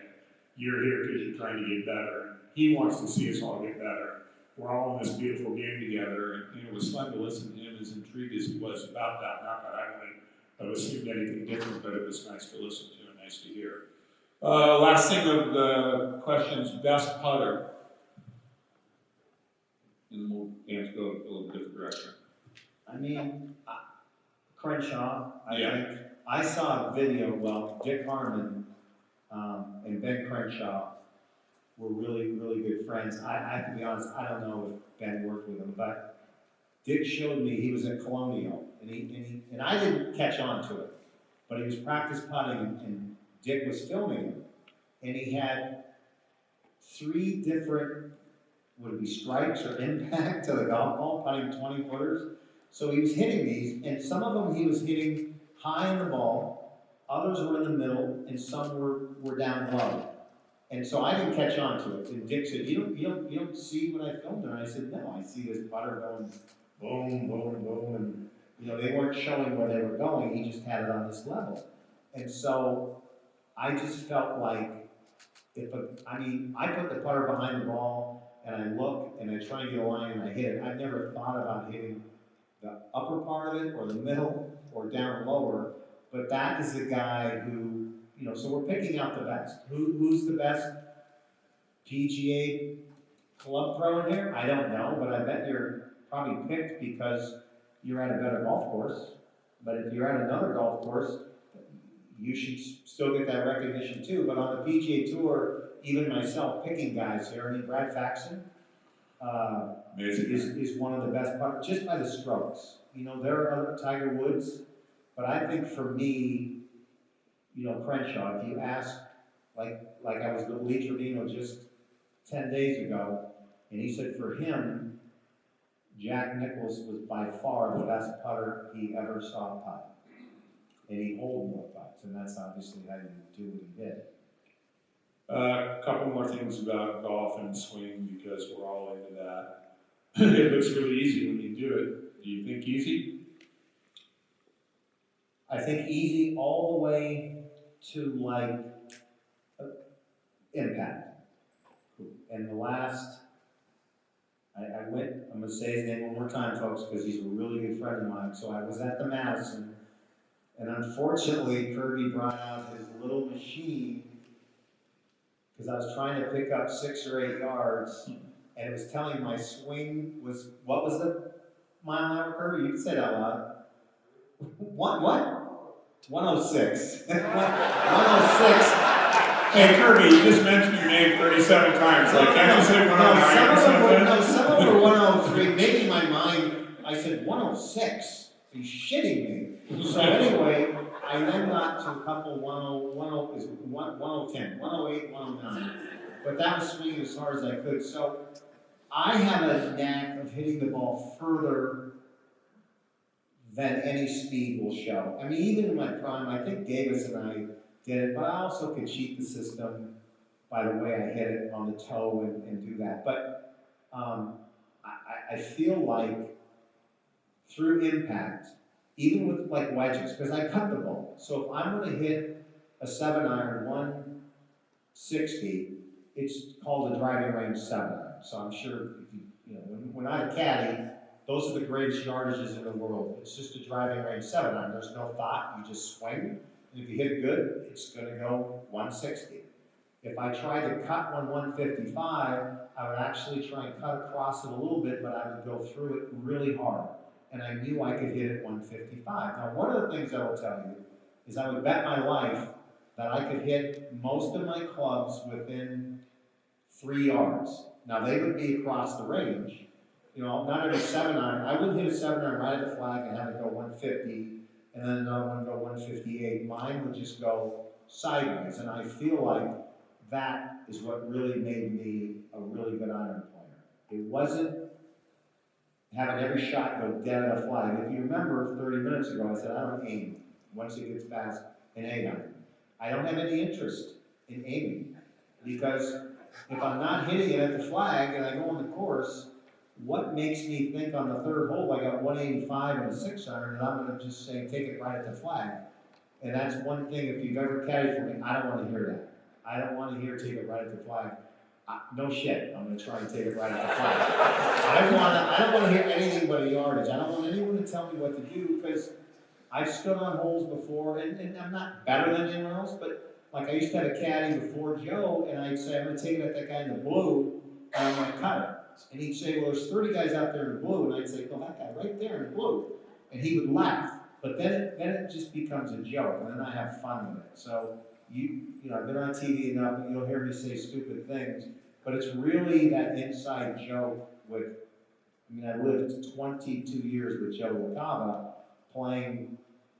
You're here because you're trying to get better. He wants to see us all get better. We're all in this beautiful game together, and it was fun to listen to him, as intrigued as he was about that. Not that I would have assumed anything different, but it was nice to listen to and nice to hear. Last thing of the questions, best putter. And we'll have to go a little different direction. Crenshaw, I think. I saw a video, Dick Harmon and Ben Crenshaw were really, really good friends. I have to be honest, I don't know if Ben worked with him, but Dick showed me he was at Colonial, and I didn't catch on to it, but he was practice putting, and Dick was filming him, and he had 3 different, would it be strikes or impact to the golf ball, putting 20-footers. So he was hitting these, and some of them he was hitting high in the ball, others were in the middle, and some were down low. And so I didn't catch on to it. And Dick said, you don't see what I filmed? And I said, no, I see this putter going boom, boom, boom. And, they weren't showing where they were going. He just had it on this level. And so I just felt like I put the putter behind the ball and I look and I try and get a line and I hit it. I've never thought about hitting the upper part of it or the middle or down lower. But that is the guy who, so we're picking out the best. Who's the best PGA club pro in here? I don't know, but I bet you're probably picked because you're at a better golf course. But if you're at another golf course, you should still get that recognition too. But on the PGA Tour, even myself, picking guys here, Brad Faxon is one of the best putters, just by the strokes. There are other Tiger Woods, but I think for me, Crenshaw, if you ask, like I was with Lee Trevino just 10 days ago, and he said for him, Jack Nicklaus was by far the best putter he ever saw putt. And he holed more putts, and that's obviously how you do what he did. A couple more things about golf and swing because we're all into that. It looks really easy when you do it. Do you think easy? I think easy all the way to like impact. And the last, I went, I'm gonna say his name one more time, folks, because he's a really good friend of mine. So I was at the Madison, and unfortunately Kirby brought out his little machine because I was trying to pick up 6 or 8 yards, and it was telling my swing was, what was the mile an hour, Kirby? You can say that out loud. What? 106. 106. Hey Kirby, you just mentioned your name 37 times. Like, can't you say 109 or something? Some of them were 103. Maybe in my mind, I said 106. Are you shitting me? So anyway, I then got to a couple 1010, 108, 109. But that was swinging as hard as I could. So I have a knack of hitting the ball further than any speed will show. I mean, even in my prime, I think Davis and I did it, but I also could cheat the system by the way I hit it on the toe and do that. But I feel like through impact, even with like wedges, because I cut the ball. So if I'm going to hit a 7-iron 160, it's called a driving range 7-iron. So I'm sure if you know when I'm a caddy, those are the greatest yardages in the world. It's just a driving range 7-iron. There's no thought. You just swing. And if you hit it good, it's going to go 160. If I tried to cut 155, I would actually try and cut across it a little bit, but I would go through it really hard. And I knew I could hit it 155. Now, one of the things I will tell you is I would bet my life that I could hit most of my clubs within 3 yards. Now, they would be across the range. You know, not every 7-iron. I wouldn't hit a 7-iron right at the flag and have it go 150, and then another one go 158. Mine would just go sideways, and I feel like that is what really made me a really good iron player. It wasn't having every shot go dead at a flag. If you remember 30 minutes ago, I said I don't aim once it gets past an 8-iron. I don't have any interest in aiming because if I'm not hitting it at the flag and I go on the course, what makes me think on the 3rd hole I got 185 and a 6-iron and I'm going to just say take it right at the flag? And that's one thing, if you've ever caddied for me, I don't want to hear that. I don't want to hear take it right at the flag. No shit, I'm going to try and take it right at the flag. I don't want to hear anything but a yardage. I don't want anyone to tell me what to do because I've stood on holes before, and I'm not better than anyone else, but like I used to have a caddy before Joe, and I'd say, I'm going to take it at that guy in the blue, and I'm going to cut it. And he'd say, well, there's 30 guys out there in the blue, and I'd say, well, that guy right there in the blue. And he would laugh. But then it just becomes a joke, and then I have fun with it. So, you know, I've been on TV enough, and you'll hear me say stupid things, but it's really that inside joke with, I mean, I lived 22 years with Joe LaCava, playing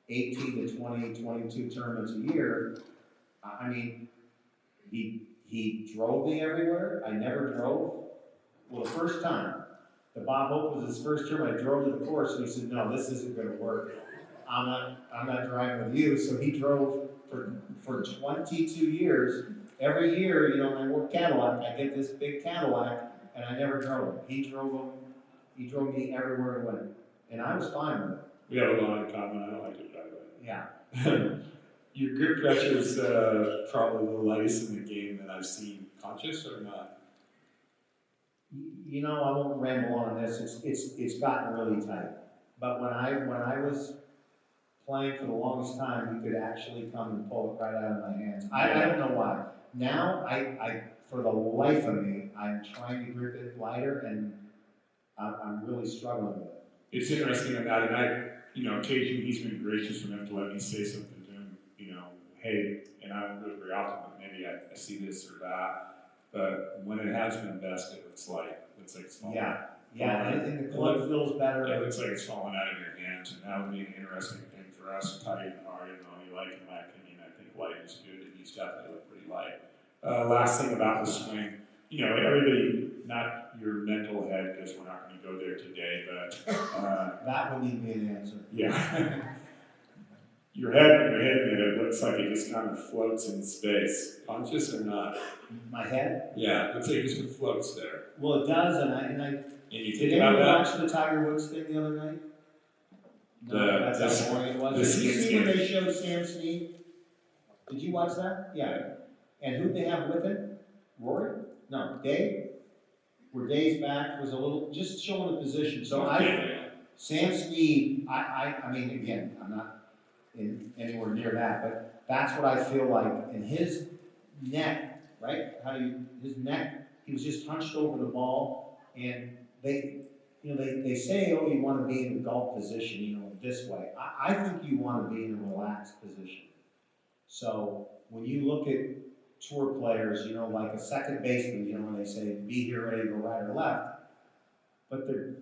18 to 20, 22 tournaments a year. I mean, he drove me everywhere. I never drove. Well, the first time, the Bob Hope was his first term, I drove to the course, and he said, no, this isn't going to work. I'm not driving with you. So he drove for 22 years. Every year, you know, when I work Cadillac, I get this big Cadillac, and I never drove him. He drove me everywhere I went, and I was fine with it. We have a lot in common. I don't like to drive it. Yeah. Your grip pressure is probably the lightest in the game that I've seen. Conscious or not? You know, I won't ramble on this. It's gotten really tight. But when I was playing for the longest time, you could actually come and pull it right out of my hands. I don't know why. Now, I for the life of me, I'm trying to grip it lighter, and I'm really struggling with it. It's interesting on that, and occasionally he's been gracious enough to let me say something to him, hey, and I don't do it very often, but maybe I see this or that. But when it has been best, it looks like it's falling. Yeah, and the club feels better. It looks like it's falling out of your hands, and that would be an interesting thing for us. Tight and hard, you like, in my opinion, I think light is good, and he's definitely look pretty light. Last thing about the swing, everybody, not your mental head, because we're not going to go there today, but that would need me an answer. Yeah. your head, when you're hitting it, it looks like it just kind of floats in space. Conscious or not? My head? Yeah, it looks like it just floats there. Well, it does, and And you did think anyone about watch the Tiger Woods thing the other night? The- No, that's the- how boring it was. the Did you see when skate. they showed Sam Snead? Did you watch that? Yeah. And who'd they have with him? Rory? No, Dave? Where Dave's back was a little, just showing the position. So Sam Snead, I mean, again, I'm not anywhere near that, but that's what I feel like. In his neck, right? His neck, he was just hunched over the ball, and they say, oh, you want to be in a golf position, this way. I think you want to be in a relaxed position. So when you look at tour players, like a second baseman, when they say, be here ready to go right or left, but they're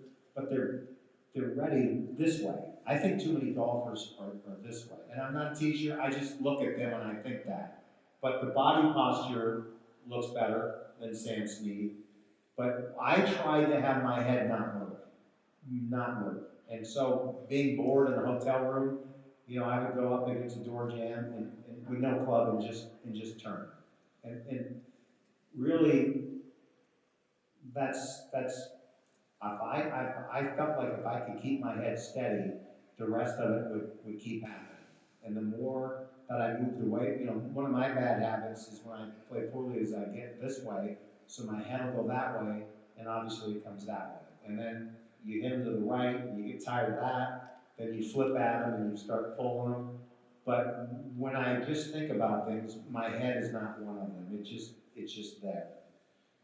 ready this way. I think too many golfers are this way. And I'm not a teacher, I just look at them and I think that. But the body posture looks better than Sam Snead. But I tried to have my head not move. And so being bored in a hotel room, I would go up against a door jamb and with no club and just turn. And really, I felt like if I could keep my head steady, the rest of it would keep happening. And the more that I moved away, one of my bad habits is when I play poorly is I get this way, so my head will go that way, and obviously it comes that way. And then you hit them to the right, and you get tired of that, then you flip at them and you start pulling them. But when I just think about things, my head is not one of them. It's just there.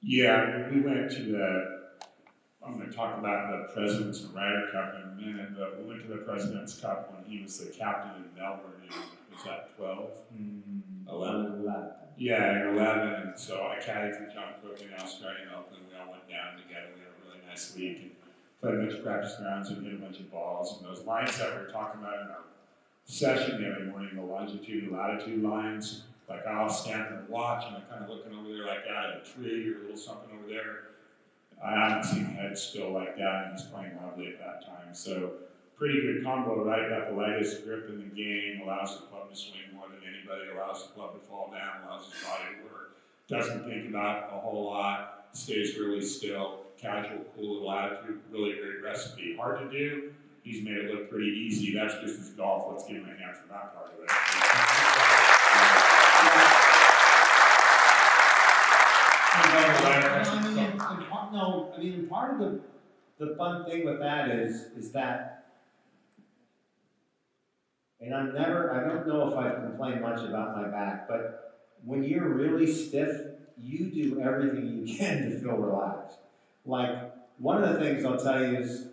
Yeah, we went to I'm going to talk about the President's and Ryder Cup in a minute, but we went to the President's Cup when he was the captain in Melbourne in, was that 12? 11? Yeah, in 11, and so I caddied for John Cook in the Australian Open. We all went down together. We had a really nice week and played a bunch of practice rounds and hit a bunch of balls. And those lines that we were talking about in our session the other morning, the longitude and latitude lines, like I'll stand there and watch, and I'm kind of looking over there like that at a tree or a little something over there. I haven't seen head still like that, and he's playing loudly at that time. So pretty good combo, right? Got the lightest grip in the game, allows the club to swing more than anybody, allows the club to fall down, allows his body to work. Doesn't think about a whole lot, stays really still, casual, cool little attitude, really great recipe. Hard to do. He's made it look pretty easy. That's just his golf. Let's give him a hand for that part of it. Part of the fun thing with that is that, and I don't know if I've complained much about my back, but when you're really stiff, you do everything you can to feel relaxed. Like, one of the things I'll tell you is,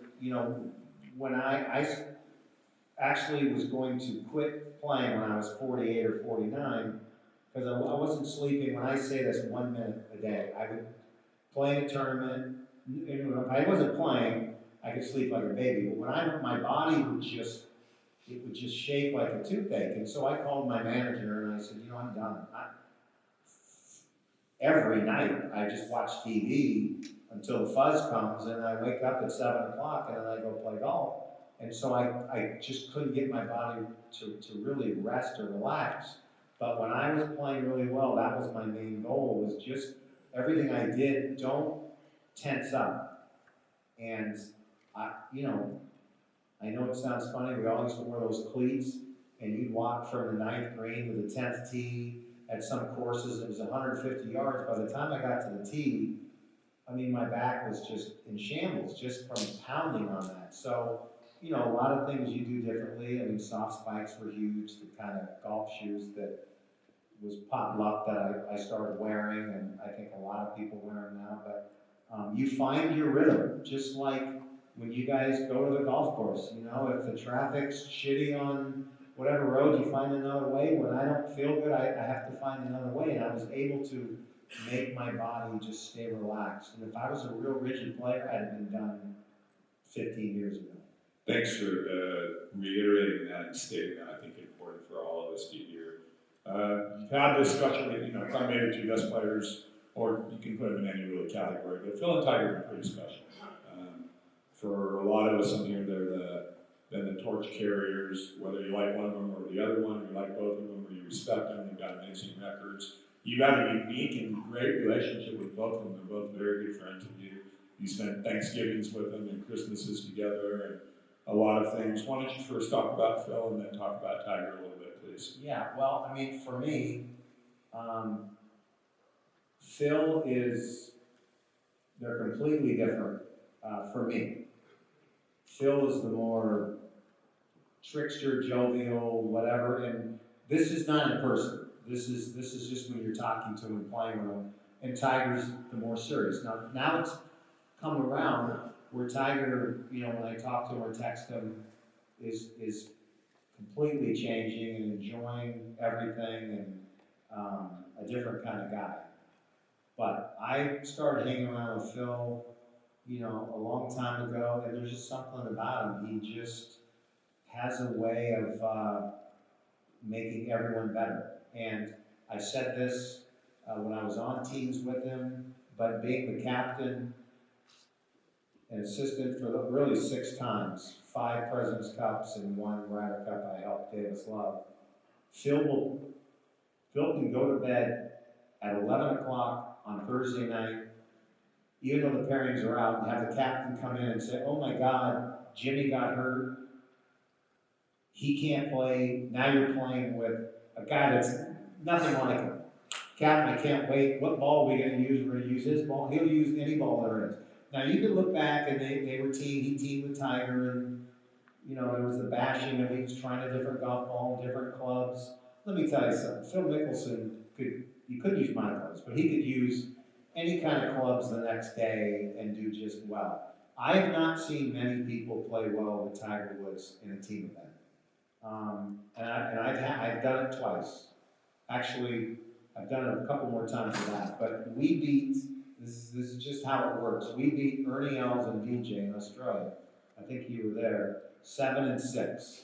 when I actually was going to quit playing when I was 48 or 49, because I wasn't sleeping, when I say this, 1 minute a day. I would play in a tournament, if I wasn't playing, I could sleep like a baby, but my body would just shake like a toothache. And so I called my manager and I said, I'm done. Every night I just watch TV until the fuzz comes, and I wake up at 7 o'clock and then I go play golf. And so I just couldn't get my body to really rest or relax. But when I was playing really well, that was my main goal, was just everything I did, don't tense up. And I know it sounds funny, we all used to wear those cleats, and you'd walk from the 9th green to the 10th tee. At some courses, it was 150 yards. By the time I got to the tee, my back was just in shambles, just from pounding on that. So, a lot of things you do differently. Soft spikes were huge, the kind of golf shoes that was pot luck that I started wearing, and I think a lot of people wear them now. But you find your rhythm, just like when you guys go to the golf course. If the traffic's shitty on whatever road, you find another way. When I don't feel good, I have to find another way. And I was able to make my body just stay relaxed. And if I was a real rigid player, I'd have been done 15 years ago. Thanks for reiterating that and stating that. I think it's important for all of us to hear. You've had this discussion with, probably maybe the 2 best players, or you can put them in any really category, but Phil and Tiger are pretty special. For a lot of us in here, they're then the torch carriers, whether you like one of them or the other one, or you like both of them, or you respect them, they've got amazing records. You got a unique and great relationship with both of them. They're both very good friends of you. You spent Thanksgivings with them and Christmases together and a lot of things. Why don't you first talk about Phil and then talk about Tiger a little bit, please? Yeah, well, I mean, for me, Phil they're completely different for me. Phil is the more trickster, jovial, whatever, and this is not in person. This is just when you're talking to him and playing with him. And Tiger's the more serious. Now it's come around where Tiger, when I talk to him or text him, is completely changing and enjoying everything and a different kind of guy. But I started hanging around with Phil, a long time ago, and there's just something about him. He just has a way of making everyone better. And I said this when I was on teams with him, but being the captain and assistant for really 6 times, 5 President's Cups and 1 Ryder Cup I helped Davis Love. Phil can go to bed at 11 o'clock on Thursday night, even though the pairings are out, and have the captain come in and say, oh my God, Jimmy got hurt. He can't play. Now you're playing with a guy that's nothing like him. Captain, I can't wait. What ball are we going to use? We're going to use his ball. He'll use any ball there is. Now you can look back and they were he teamed with Tiger, and there was the bashing of each trying a different golf ball, different clubs. Let me tell you something. Phil Mickelson you couldn't use my clubs, but he could use any kind of clubs the next day and do just well. I have not seen many people play well with Tiger Woods in a team event. I've done it twice. Actually, I've done it a couple more times than that. But we beat, this is just how it works. We beat Ernie Els and VJ in Australia. I think you were there, 7-6.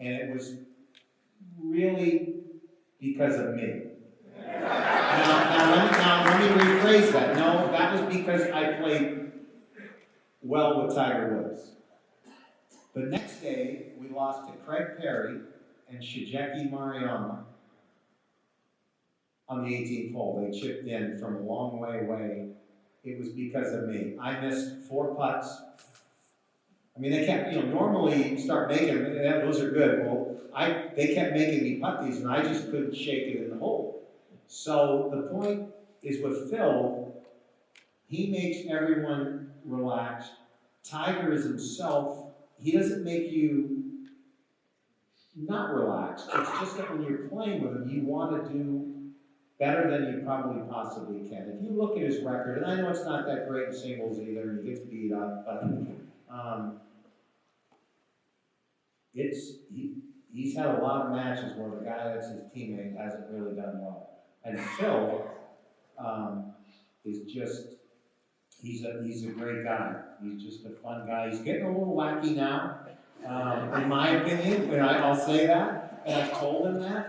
And it was really because of me. Now, let me rephrase that. No, that was because I played well with Tiger Woods. The next day, we lost to Craig Perry and Shigeki Maruyama on the 18th hole. They chipped in from a long way away. It was because of me. I missed 4 putts. I mean, they kept, normally you start making them, those are good. Well, they kept making me putt these, and I just couldn't shake it in the hole. So the point is with Phil, he makes everyone relaxed. Tiger is himself. He doesn't make you not relaxed. It's just that when you're playing with him, you want to do better than you probably possibly can. If you look at his record, and I know it's not that great in singles either, and he gets beat up, but he's had a lot of matches where the guy that's his teammate hasn't really done well. And Phil is just, he's a great guy. He's just a fun guy. He's getting a little wacky now, in my opinion, and I'll say that, and I've told him that,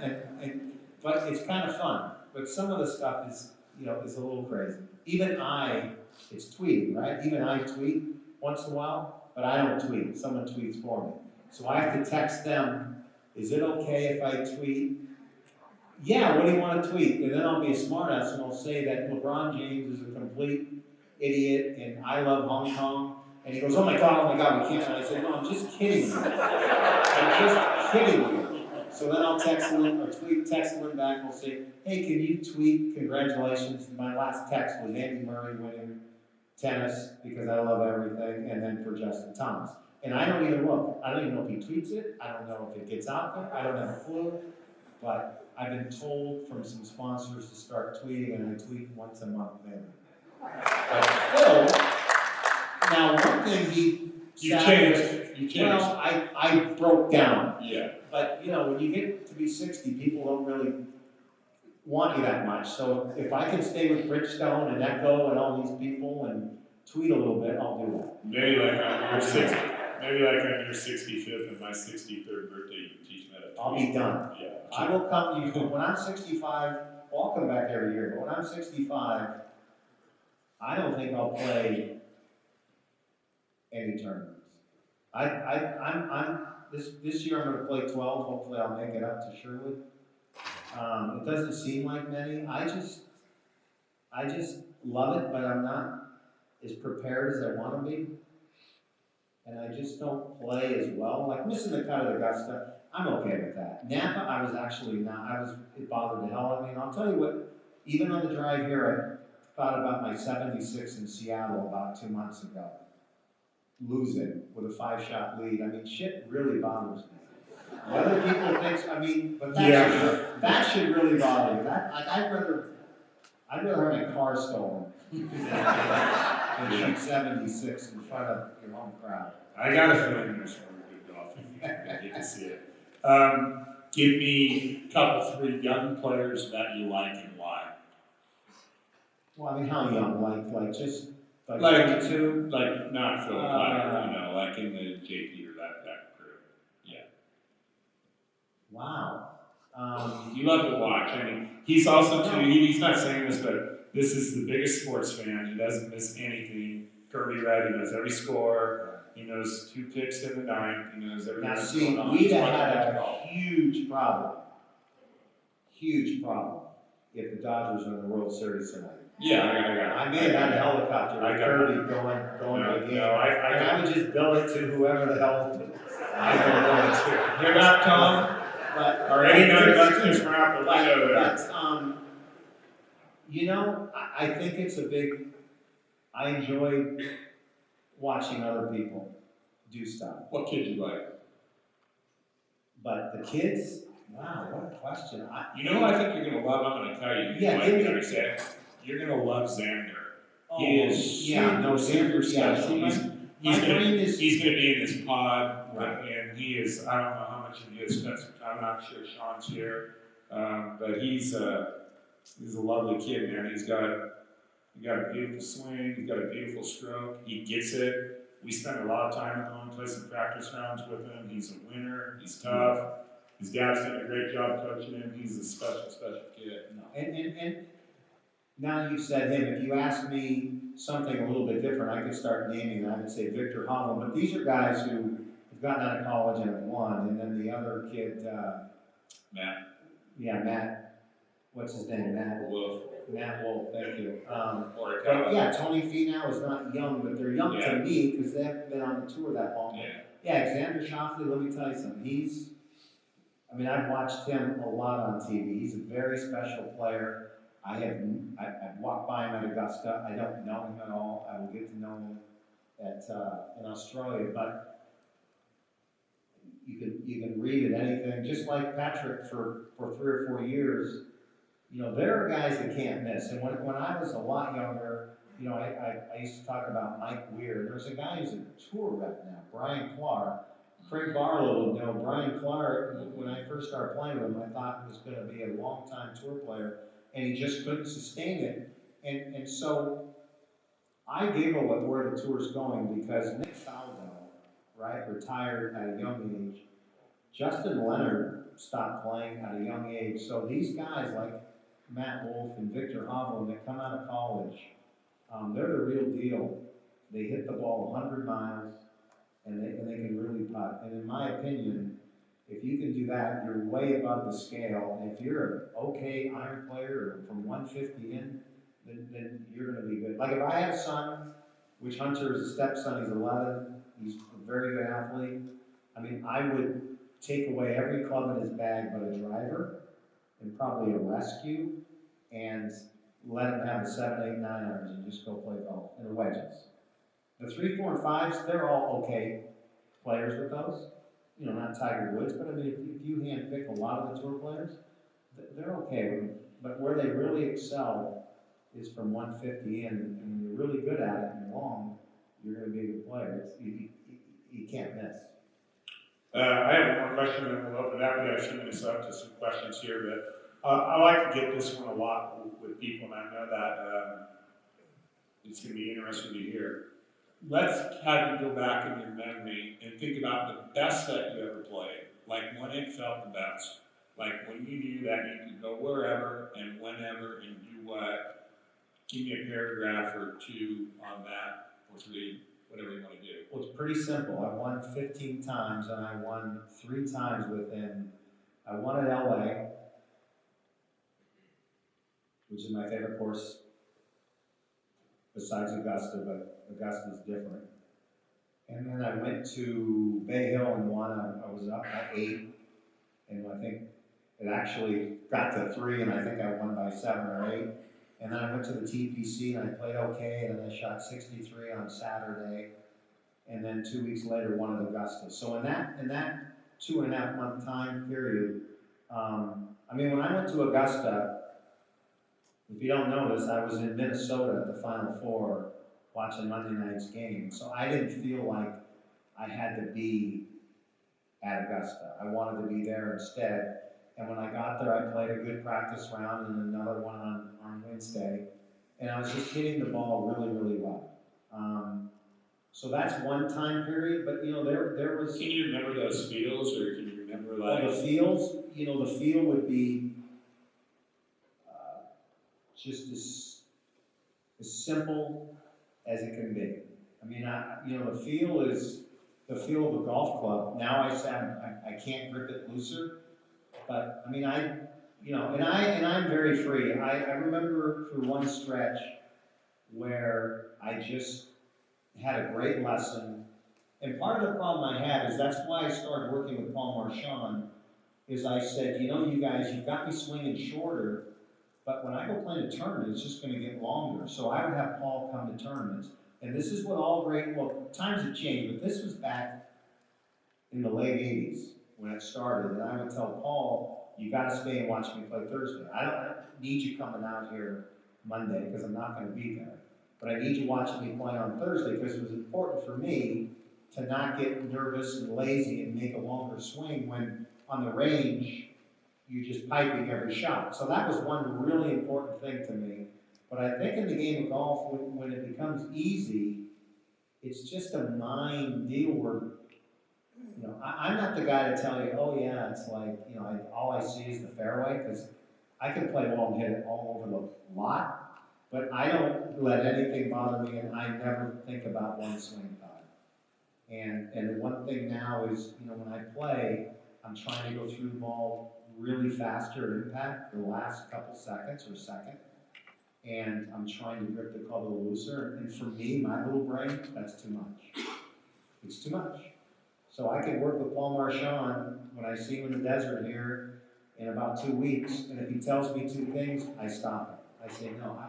but it's kind of fun. But some of the stuff is a little crazy. It's tweeting, right? Even I tweet once in a while, but I don't tweet. Someone tweets for me. So I have to text them, is it okay if I tweet? Yeah, what do you want to tweet? And then I'll be a smartass and I'll say that LeBron James is a complete idiot and I love Hong Kong. And he goes, oh my God, we can't. And I said, no, I'm just kidding you. I'm just kidding you. So then I'll text him or text him back and I'll say, hey, can you tweet congratulations? My last text was Andy Murray winning tennis because I love everything, and then for Justin Thomas. And I don't even look. I don't even know if he tweets it. I don't know if it gets out there. I don't have a clue. But I've been told from some sponsors to start tweeting, and I tweet once a month maybe. But Phil, now one thing You changed. Well, I broke down. Yeah. But when you get to be 60, people don't really want you that much. So if I can stay with Bridgestone and Echo and all these people and tweet a little bit, I'll do that. Maybe like on your 65th and my 63rd birthday, you can teach me that. I'll be done. Yeah. I will come to you when I'm 65. I'll come back every year, but when I'm 65, I don't think I'll play any tournaments. This year I'm gonna play 12, hopefully I'll make it up to Sherwood. It doesn't seem like many, I just love it, but I'm not as prepared as I wanna be. And I just don't play as well, like missing the cut at Augusta, I'm okay with that. Napa, I was actually not, it bothered the hell out of me, and I'll tell you what, even on the drive here, I thought about my 76 in Seattle about 2 months ago. Losing with a 5-shot lead, I mean, shit really bothers me. Whether people think, I mean, but that should really bother you, like, I'd rather have my car stolen than shoot 76 in front of your home crowd. I got a feeling there's some good golf. I get to see it. Give me a couple, 3 young players that you like and why. Well, I mean, how young? Like just like Like 22? Like not Phil Kyle, you know, like in the JP or that group. Yeah. Wow. You love to watch. I mean, he's also too. He's not saying this, but this is the biggest sports fan. He doesn't miss anything. Kirby Red, he knows every score. He knows 2 picks in the 9th. He knows everything Now, that's see, going on. we'd have had a huge problem if the Dodgers won the World Series tonight. Yeah, I got it. I may have had a helicopter with Kirby going to the game. And I would just bill it to whoever the hell I don't know it to. You're not Tom? But, or any other Dodgers from out the window there. But, you know, I think it's I enjoy watching other people do stuff. What kid you like? But the kids, wow, what a question. You know, I think you're going to love, I'm going to tell you. Yeah, give me. You're going to love Xander. He is super special. He's going to be in this pod, right. And he is, I don't know how much of you have spent some time, I'm not sure Sean's here, but he's a lovely kid, man. He's got a beautiful swing, he's got a beautiful stroke, he gets it. We spend a lot of time with him, play some practice rounds with him. He's a winner, he's tough. His dad's done a great job coaching him. He's a special kid. No. And now you've said him, if you ask me something a little bit different, I could start naming them. I would say Victor Hovland, but these are guys who have gotten out of college and have won. And then the other kid, Matt. Yeah, Matt. What's his name? Matt Wolf. Matt Wolf, thank you. But yeah, Tony Finau is not young, but they're young to me because they haven't been on the tour that long. Yeah, Xander Schauffele, let me tell you something. I've watched him a lot on TV. He's a very special player. I've walked by him at Augusta. I don't know him at all. I will get to know him in Australia, but you can read it, anything. Just like Patrick for 3 or 4 years, you know, there are guys that can't miss. And when I was a lot younger, you know, I used to talk about Mike Weir. There's a guy who's a tour rep now, Brian Clark. Craig Barlow will know Brian Clark. When I first started playing with him, I thought he was going to be a long-time tour player, and he just couldn't sustain it. And so I giggle at where the tour's going because Nick Faldo, right, retired at a young age. Justin Leonard stopped playing at a young age. So these guys like Matt Wolf and Victor Hovland that come out of college, they're the real deal. They hit the ball 100 miles, and they can really putt. And in my opinion, if you can do that, you're way above the scale. And if you're an okay iron player or from 150 in, then you're going to be good. Like if I had a son, which Hunter is a stepson, he's 11, he's a very good athlete. I would take away every club in his bag but a driver and probably a rescue and let him have the 7, 8, 9 irons and just go play golf and the wedges. The 3, 4, and 5s, they're all okay players with those. You know, not Tiger Woods, but if you handpick a lot of the tour players, they're okay with them. But where they really excel is from 150 in, and when you're really good at it and long, you're going to be a good player. You can't miss. I have one more question, and then we'll open it up. We got a few minutes up to some questions here, but I like to get this one a lot with people, and I know that it's going to be interesting to hear. Let's have you go back in your memory and think about the best that you ever played, like when it felt the best, like when you knew that you could go wherever and whenever and do what. Give me a paragraph or 2 on that, or 3. whatever you want to do. Well, it's pretty simple. I won 15 times, and I won 3 times I won at LA, which is my favorite course besides Augusta, but Augusta's different. And then I went to Bay Hill and won. I was up by 8, and I think it actually got to 3, and I think I won by 7 or 8. And then I went to the TPC and I played okay, and then I shot 63 on Saturday, and then 2 weeks later won at Augusta. So in that 2.5 month time period, I mean, when I went to Augusta, if you don't know this, I was in Minnesota at the Final Four watching Monday night's game. So I didn't feel like I had to be at Augusta. I wanted to be there instead. And when I got there, I played a good practice round and another one on Wednesday. And I was just hitting the ball really, really well. So that's one time period, but there was. Can you remember those feels, or can you remember the feels, the feel would be just as simple as it can be. I mean, the feel is the feel of a golf club. Now I can't grip it looser, but I mean, and I'm very free. I remember for one stretch where I just had a great lesson. And part of the problem I had is that's why I started working with Paul Marchand, is I said, you guys, you've got me swinging shorter, but when I go play in a tournament, it's just going to get longer. So I would have Paul come to tournaments. And this is what times have changed, but this was back in the late 80s when it started. And I would tell Paul, you got to stay and watch me play Thursday. I don't need you coming out here Monday because I'm not going to be there. But I need you watching me play on Thursday because it was important for me to not get nervous and lazy and make a longer swing when on the range you're just piping every shot. So that was one really important thing to me. But I think in the game of golf, when it becomes easy, it's just a mind deal where, I'm not the guy to tell you, oh yeah, it's like, all I see is the fairway, because I can play ball and hit it all over the lot, but I don't let anything bother me, and I never think about one swing time. And the one thing now is, when I play, I'm trying to go through the ball really faster at impact, the last couple seconds or second, and I'm trying to grip the club a little looser. And for me, my little brain, that's too much. It's too much. So I can work with Paul Marchand when I see him in the desert here in about 2 weeks, and if he tells me 2 things, I stop him. I say, no,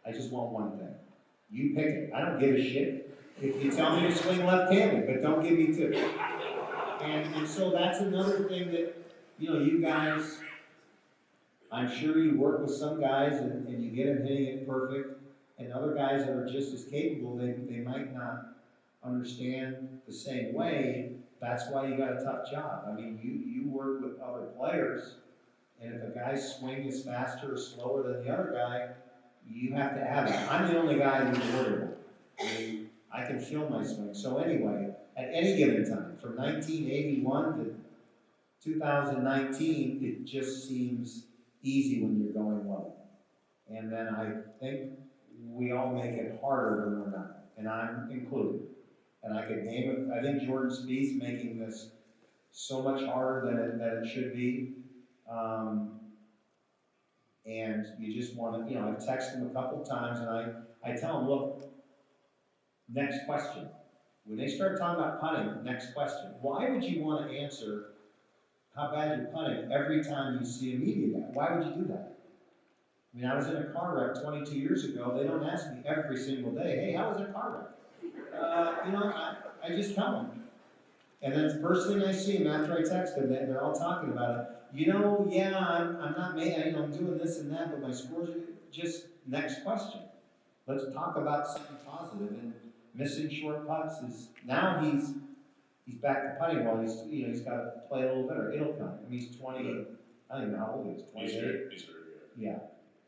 I just want one thing. You pick it. I don't give a shit. If you tell me to swing left-handed, but don't give me 2. And so that's another thing that, you guys, I'm sure you work with some guys and you get them hitting it perfect, and other guys that are just as capable, they might not understand the same way. That's why you got a tough job. I mean, you work with other players, and if a guy's swing is faster or slower than the other guy, you have to have it. I'm the only guy who's worried about it. I mean, I can feel my swing. So anyway, at any given time, from 1981 to 2019, it just seems easy when you're going well. And then I think we all make it harder when we're not, and I'm included. And I could name it. I think Jordan Spieth's making this so much harder than it should be. And you just want to, I've texted him a couple times, and I tell him, look, next question. When they start talking about putting, next question. Why would you want to answer how bad you're putting every time you see a media guy? Why would you do that? I mean, I was in a car wreck 22 years ago. They don't ask me every single day, hey, how was your car wreck? I just tell them. And then the first thing I see them after I text them, they're all talking about it. Yeah, I'm not made, I'm doing this and that, but my scores are just next question. Let's talk about something positive. And missing short putts is, now he's back to putting well. He's got to play a little better. It'll come. I mean, he's 20, I don't even know how old he is, 28. He's very good. Yeah.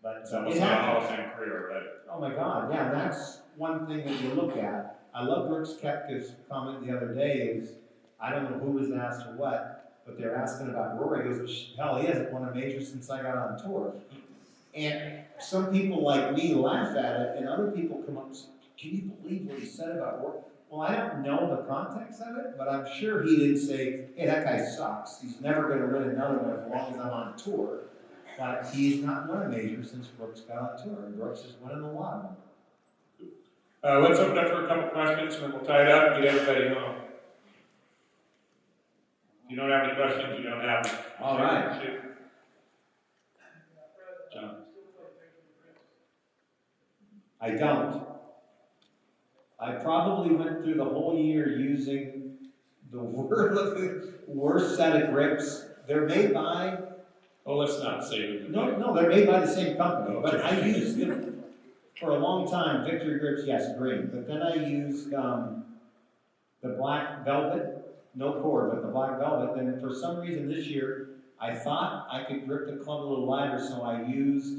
But it's almost like a Hall of Fame career already. Oh my God, yeah, that's one thing that you look at. I love Brooks Koepka's comment the other day is, I don't know who was asked or what, but they're asking about Rory. He goes, hell, he hasn't won a major since I got on tour. And some people like me laugh at it, and other people come up, can you believe what he said about work? Well, I don't know the context of it, but I'm sure he didn't say, hey, that guy sucks. He's never going to win another one as long as I'm on tour. But he's not won a major since Brooks got on tour, and Brooks is winning a lot of them. Let's open up for a couple questions, and then we'll tie it up and get everybody home. If you don't have any questions, you don't have them. All right. Shoot. John. I don't. I probably went through the whole year using the worst set of grips. They're made by... Oh, let's not say it. No, they're made by the same company, but I used them for a long time. Victory grips, yes, green. But then I used the black velvet, no cord, but the black velvet. And for some reason this year, I thought I could grip the club a little lighter, so I used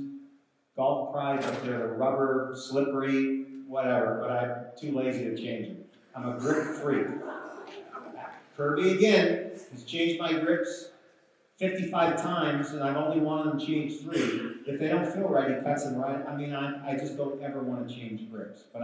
Golf Pride, but they're the rubber, slippery, whatever, but I'm too lazy to change them. I'm a grip freak. Kirby, again, has changed my grips 55 times, and I've only wanted them changed 3. If they don't feel right, he cuts them right. I mean, I just don't ever want to change grips. But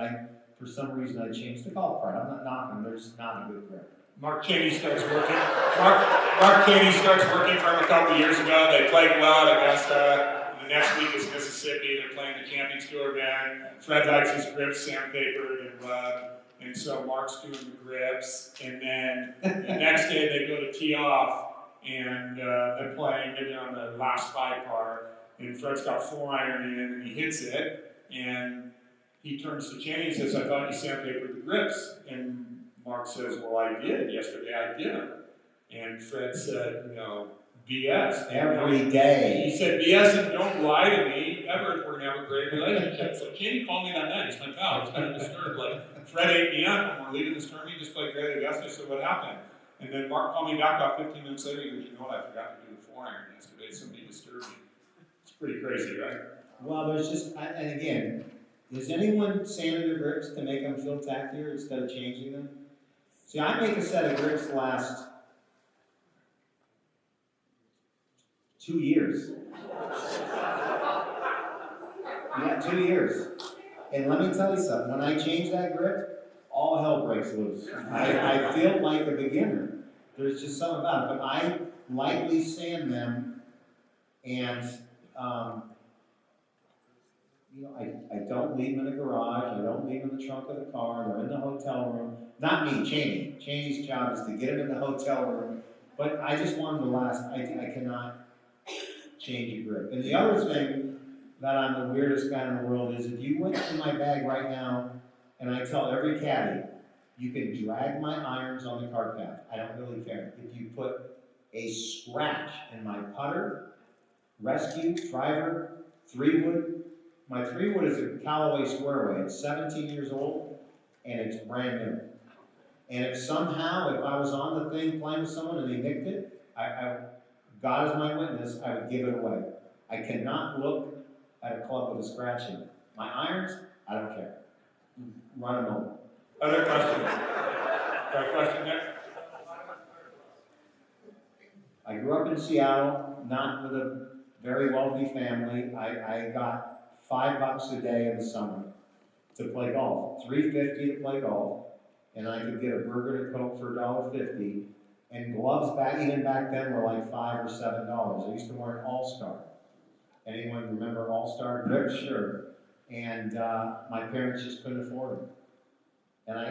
for some reason, I changed the Golf Pride. I'm not knocking them, they're just not a good grip. Mark Cheney starts working. Mark Cheney starts working for him a couple years ago. They played well at Augusta. The next week is Mississippi. They're playing the Camping Tour event. Fred likes his grips sandpapered and rubbed. And so Mark's doing the grips. And then the next day they go to tee off. And they're playing maybe on the last 5 par. And Fred's got 4-iron in and he hits it. And he turns to Cheney and says, I thought you sandpapered the grips. And Mark says, well, I did. Yesterday I didn't. And Fred said, BS. Every day. He said, BS and don't lie to me. Ever, we're going to have a great relationship. So Cheney called me that night. He's like, oh, it's kind of disturbed. Like, Fred ate me up when we're leaving this tournament. He just played great at Augusta. So what happened? And then Mark called me back about 15 minutes later. He goes, you know what? I forgot to do the 4-iron yesterday. Somebody disturbed me. It's pretty crazy, right? Well, there's just, and again, does anyone sand their grips to make them feel tackier instead of changing them? See, I make a set of grips last 2 years. Yeah, 2 years. And let me tell you something, when I change that grip, all hell breaks loose. I feel like a beginner. There's just something about it. But I lightly sand them, and I don't leave them in the garage. I don't leave them in the trunk of the car. They're in the hotel room. Not me, Cheney. Cheney's job is to get them in the hotel room. But I just want them to last. I cannot change a grip. And the other thing that I'm the weirdest guy in the world is if you went to my bag right now, and I tell every caddy, you can drag my irons on the cart path. I don't really care. If you put a scratch in my putter, rescue, driver, 3-wood. My 3-wood is a Callaway Squareway. It's 17 years old, and it's brand new. And if somehow, if I was on the thing playing with someone and they nicked it, God is my witness, I would give it away. I cannot look at a club with a scratch in it. My irons, I don't care. Run them over. Other questions? Got a question there? I grew up in Seattle, not with a very wealthy family. I got $5 a day in the summer to play golf, $3.50 to play golf, and I could get a burger and a Coke for $1.50. And gloves even back then were like $5 or $7. I used to wear an All-Star. Anyone remember All-Star grips? Sure. And my parents just couldn't afford them. And I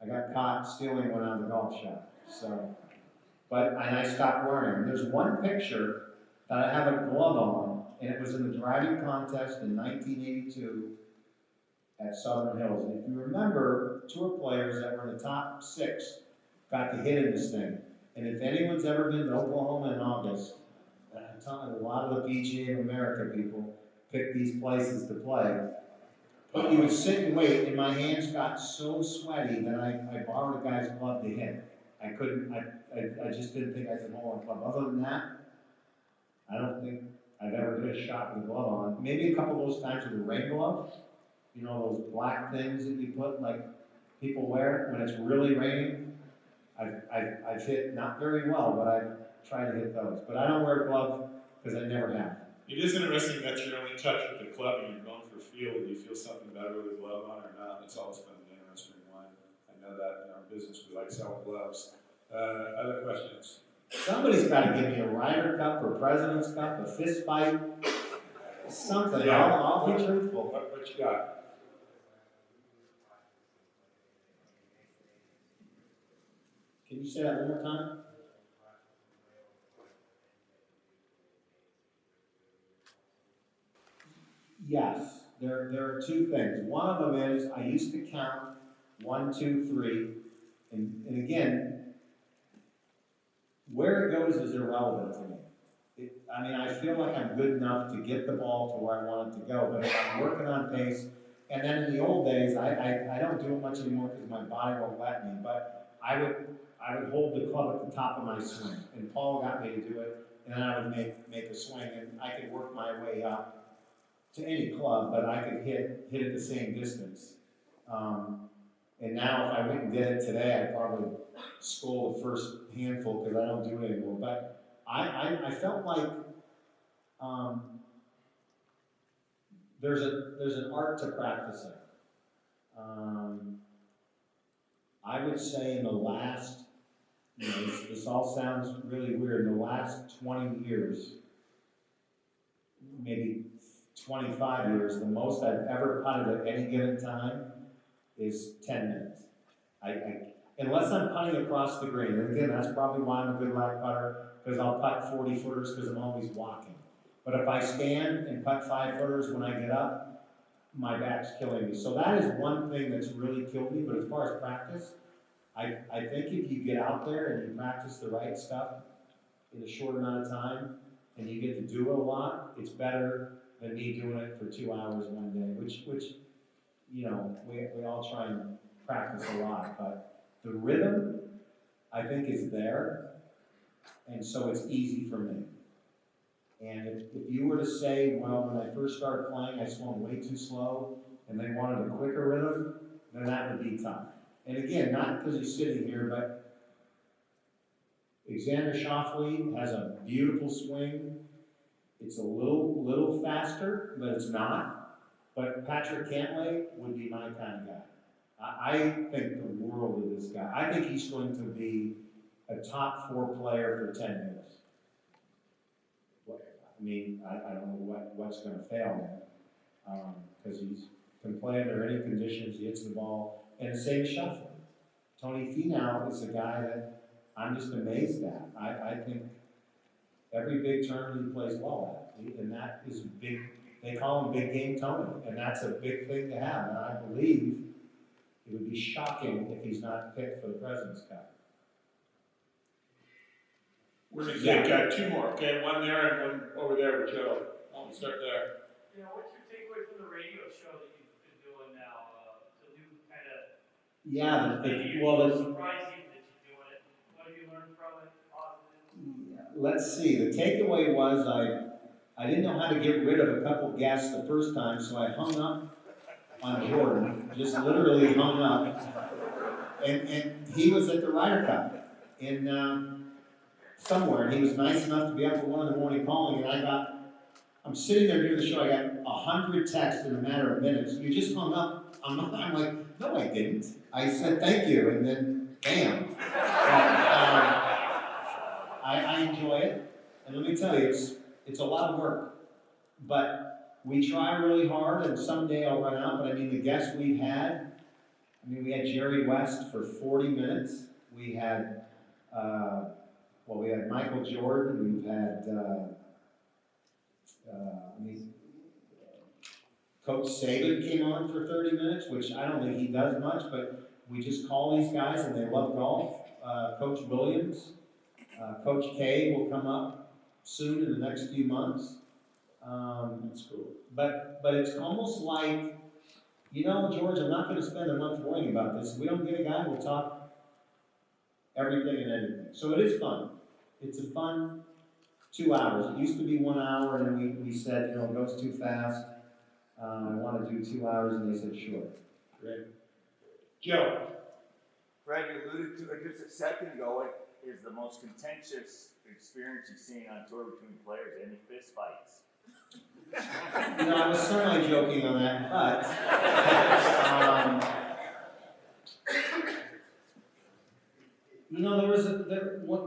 got caught stealing one out of the golf shop. So, and I stopped wearing them. There's one picture that I have a glove on, and it was in the driving contest in 1982 at Southern Hills. And if you remember, tour players that were in the top 6 got to hit in this thing. And if anyone's ever been to Oklahoma in August, I'm telling you, a lot of the PGA of America people pick these places to play. But you would sit and wait, and my hands got so sweaty that I borrowed a guy's glove to hit. I just didn't think I could hold a club. Other than that, I don't think I've ever hit a shot with a glove on. Maybe a couple of those times with a rain glove. You know, those black things that you put, like people wear when it's really raining. I've hit not very well, but I've tried to hit those. But I don't wear a glove because I never have. It is interesting that you're only touched with the club and you're going for field, do you feel something better with a glove on or not? It's always been an interesting one. I know that in our business we like selling gloves. Other questions? Somebody's got to give me a Ryder Cup or President's Cup, a fist fight, something. Yeah. I'll be truthful. What you got? Can you say that one more time? Yes, there are two things. One of them is I used to count 1, 2, 3, and again, where it goes is irrelevant to me. I mean, I feel like I'm good enough to get the ball to where I want it to go, but if I'm working on pace, and then in the old days, I don't do it much anymore because my body won't let me, but I would hold the club at the top of my swing, and Paul got me to do it, and then I would make a swing, and I could work my way up to any club, but I could hit it the same distance. And now if I went and did it today, I'd probably score the first handful because I don't do it anymore. But I felt like there's an art to practicing. I would say in the last, this all sounds really weird, in the last 20 years, maybe 25 years, the most I've ever putted at any given time is 10 minutes. Unless I'm putting across the green, and again, that's probably why I'm a good lag putter, because I'll putt 40 footers because I'm always walking. But if I stand and putt 5 footers when I get up, my back's killing me. So that is one thing that's really killed me, but as far as practice, I think if you get out there and you practice the right stuff in a short amount of time, and you get to do it a lot, it's better than me doing it for 2 hours one day, which we all try and practice a lot, but the rhythm, I think, is there, and so it's easy for me. And if you were to say, well, when I first started playing, I swung way too slow, and they wanted a quicker rhythm, then that would be tough. And again, not because he's sitting here, but Alexander Schauffele has a beautiful swing. It's a little faster, but it's not. But Patrick Cantlay would be my kind of guy. I think the world of this guy. I think he's going to be a top 4 player for 10 years. I mean, I don't know what's going to fail him, because he can play under any conditions, he hits the ball, and the same as Schauffele. Tony Finau is a guy that I'm just amazed at. I think every big tournament he plays well at, and that is big. They call him Big Game Tony, and that's a big thing to have, and I believe it would be shocking if he's not picked for the President's Cup. We're going to take 2 more, okay? One there and one over there with Joe. I'll start there. Yeah, what's your takeaway from the radio show that you've been doing now? The new kind of. Yeah, Surprising that you're doing it. What have you learned from it? Positive? let's see. The takeaway was I didn't know how to get rid of a couple guests the first time, so I hung up on Jordan, just literally hung up, and he was at the Ryder Cup in somewhere, and he was nice enough to be up at 1 in the morning calling, and I'm sitting there near the show, I got 100 texts in a matter of minutes. You just hung up. I'm like, no, I didn't. I said thank you, and then bam. I enjoy it, and let me tell you, it's a lot of work, but we try really hard, and someday I'll run out. But I mean, the guests we've had. We had Jerry West for 40 minutes. We had Michael Jordan. We've had Coach Saban came on for 30 minutes, which I don't think he does much, but we just call these guys and they love golf. Coach Williams, Coach K will come up soon in the next few months. That's cool. But it's almost like, George, I'm not going to spend a month worrying about this. If we don't get a guy, we'll talk everything and anything. So it is fun. It's a fun 2 hours. It used to be 1 hour, and then we said, it goes too fast. I want to do 2 hours, and they said, sure. Great. Joe. Fred, you alluded to it just a second ago. What is the most contentious experience you've seen on tour between players? Any fist fights? No, I was certainly joking on that, but,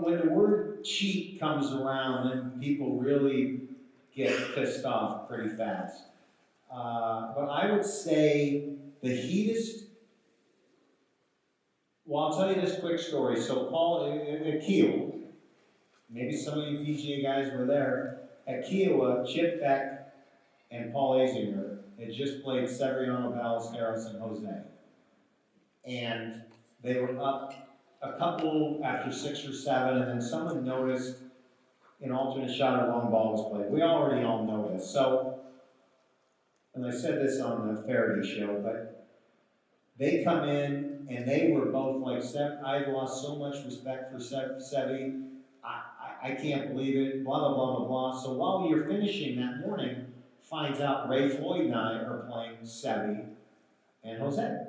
when the word cheat comes around, then people really get pissed off pretty fast. But I would say the heatest, well, I'll tell you this quick story. So Paul, at Kiowa, maybe some of you PGA guys were there, at Kiowa, Chip Beck and Paul Azinger had just played Severiano, Ballesteros, and Jose. And they were up a couple after 6 or 7, and then someone noticed an alternate shot or long ball was played. We already all know this. So, and I said this on the Faraday show, but they come in and they were both like, I've lost so much respect for Sevi. I can't believe it, blah, blah, blah, blah, blah. So while we were finishing that morning, finds out Ray Floyd and I are playing Sevi and Jose.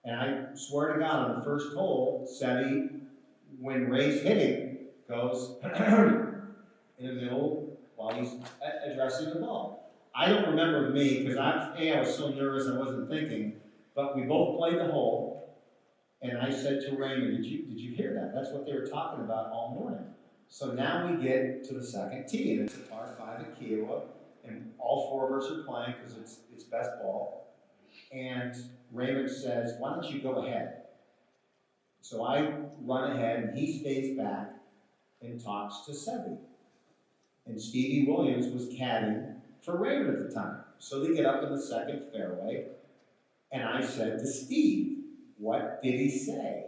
And I swear to God, on the first hole, Sevi, when Ray's hitting, goes in the middle while he's addressing the ball. I don't remember me, because I was so nervous I wasn't thinking, but we both played the hole, and I said to Raymond, did you hear that? That's what they were talking about all morning. So now we get to the second tee, and it's a par 5 at Kiowa, and all 4 of us are playing because it's best ball. And Raymond says, why don't you go ahead? So I run ahead, and he stays back and talks to Sevi. And Stevie Williams was caddying for Raymond at the time. So they get up in the second fairway, and I said to Steve, what did he say?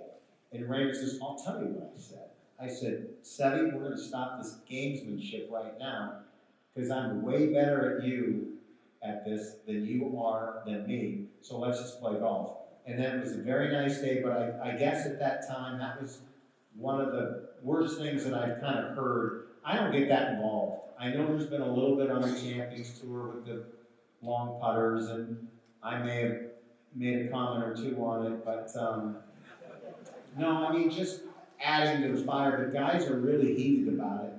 And Raymond says, I'll tell you what I said. I said, Sevi, we're going to stop this gamesmanship right now, because I'm way better at you at this than you are than me, so let's just play golf. And then it was a very nice day, but I guess at that time, that was one of the worst things that I've kind of heard. I don't get that involved. I know there's been a little bit on the Champions Tour with the long putters, and I may have made a comment or two on it, but no, I mean, just adding to the fire, but guys are really heated about it.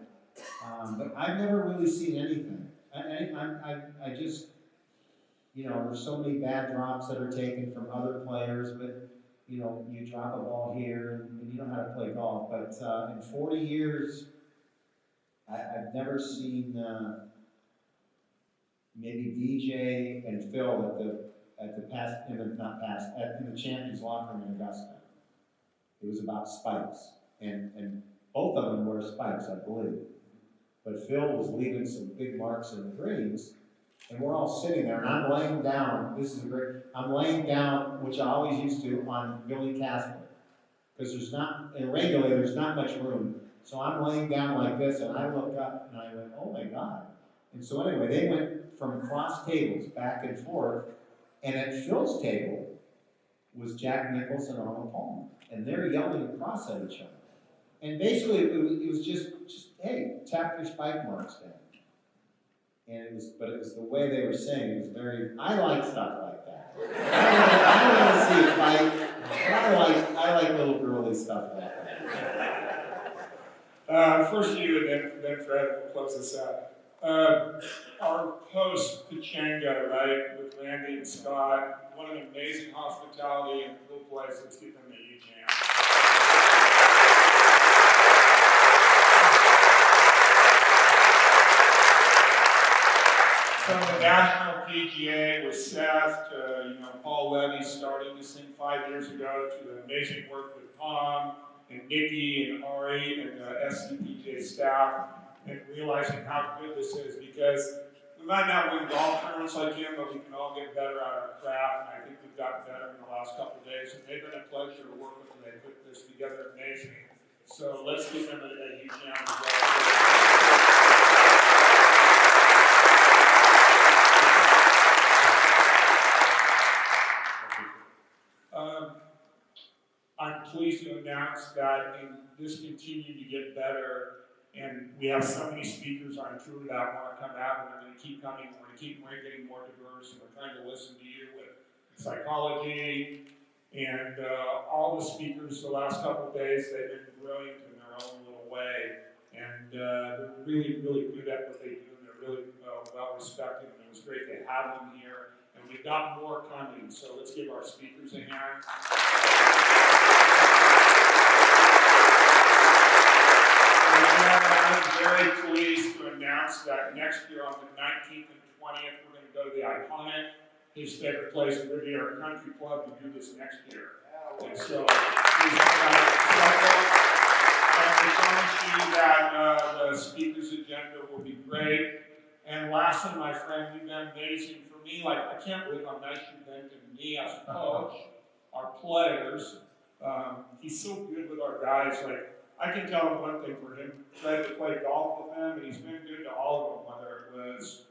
But I've never really seen anything. I just, there's so many bad drops that are taken from other players, but, you drop a ball here and you know how to play golf. But in 40 years, I've never seen maybe DJ and Phil at the Champions locker room in Augusta. It was about spikes, and both of them wore spikes, I believe. But Phil was leaving some big marks in the greens, and we're all sitting there, and I'm laying down, I'm laying down, which I always used to, on Billy Casper, because there's not much room. So I'm laying down like this, and I look up, and I went, oh my God. And so anyway, they went from across tables, back and forth, and at Phil's table was Jack Nicholson and Arnold Palmer, and they're yelling across at each other. And basically, it was just hey, tap your spike marks down. And it was the way they were saying it was very. I like stuff like that. I don't want to see a fight, but I like little girly stuff like that. First you, and then Fred will close this out. Our host, Pechanga, right, with Randy and Scott, what an amazing hospitality and cool place. Let's give them a huge hand. From the National PGA with Seth to, Paul Levy starting this thing 5 years ago, to the amazing work with Tom and Nikki and Ari and the SCPJ staff, and realizing how good this is, because we might not win golf tournaments like him, but we can all get better at our craft, and I think we've gotten better in the last couple of days, and they've been a pleasure to work with, and they put this together amazing. So let's give them a huge round of applause. I'm pleased to announce that this continued to get better, and we have so many speakers on tour that want to come out, and they're going to keep coming. We're going to keep getting more diverse, and we're trying to listen to you with psychology, and all the speakers the last couple of days, they've been brilliant in their own little way, and they're really, really good at what they do, and they're really well respected, and it was great to have them here. And we've got more coming, so let's give our speakers a hand. And I'm very pleased to announce that next year on the 19th and 20th, we're going to go to the iconic, his favorite place, the Riviera Country Club, to do this next year. And so, please I promise you that the speakers' agenda will be great. And lastly, my friend, you've been amazing for me. Like, I can't believe how nice you've been to me as a coach, our players. He's so good with our guys. Like, I can tell him one thing for him. Tried to play golf with him, and he's been good to all of them, whether it was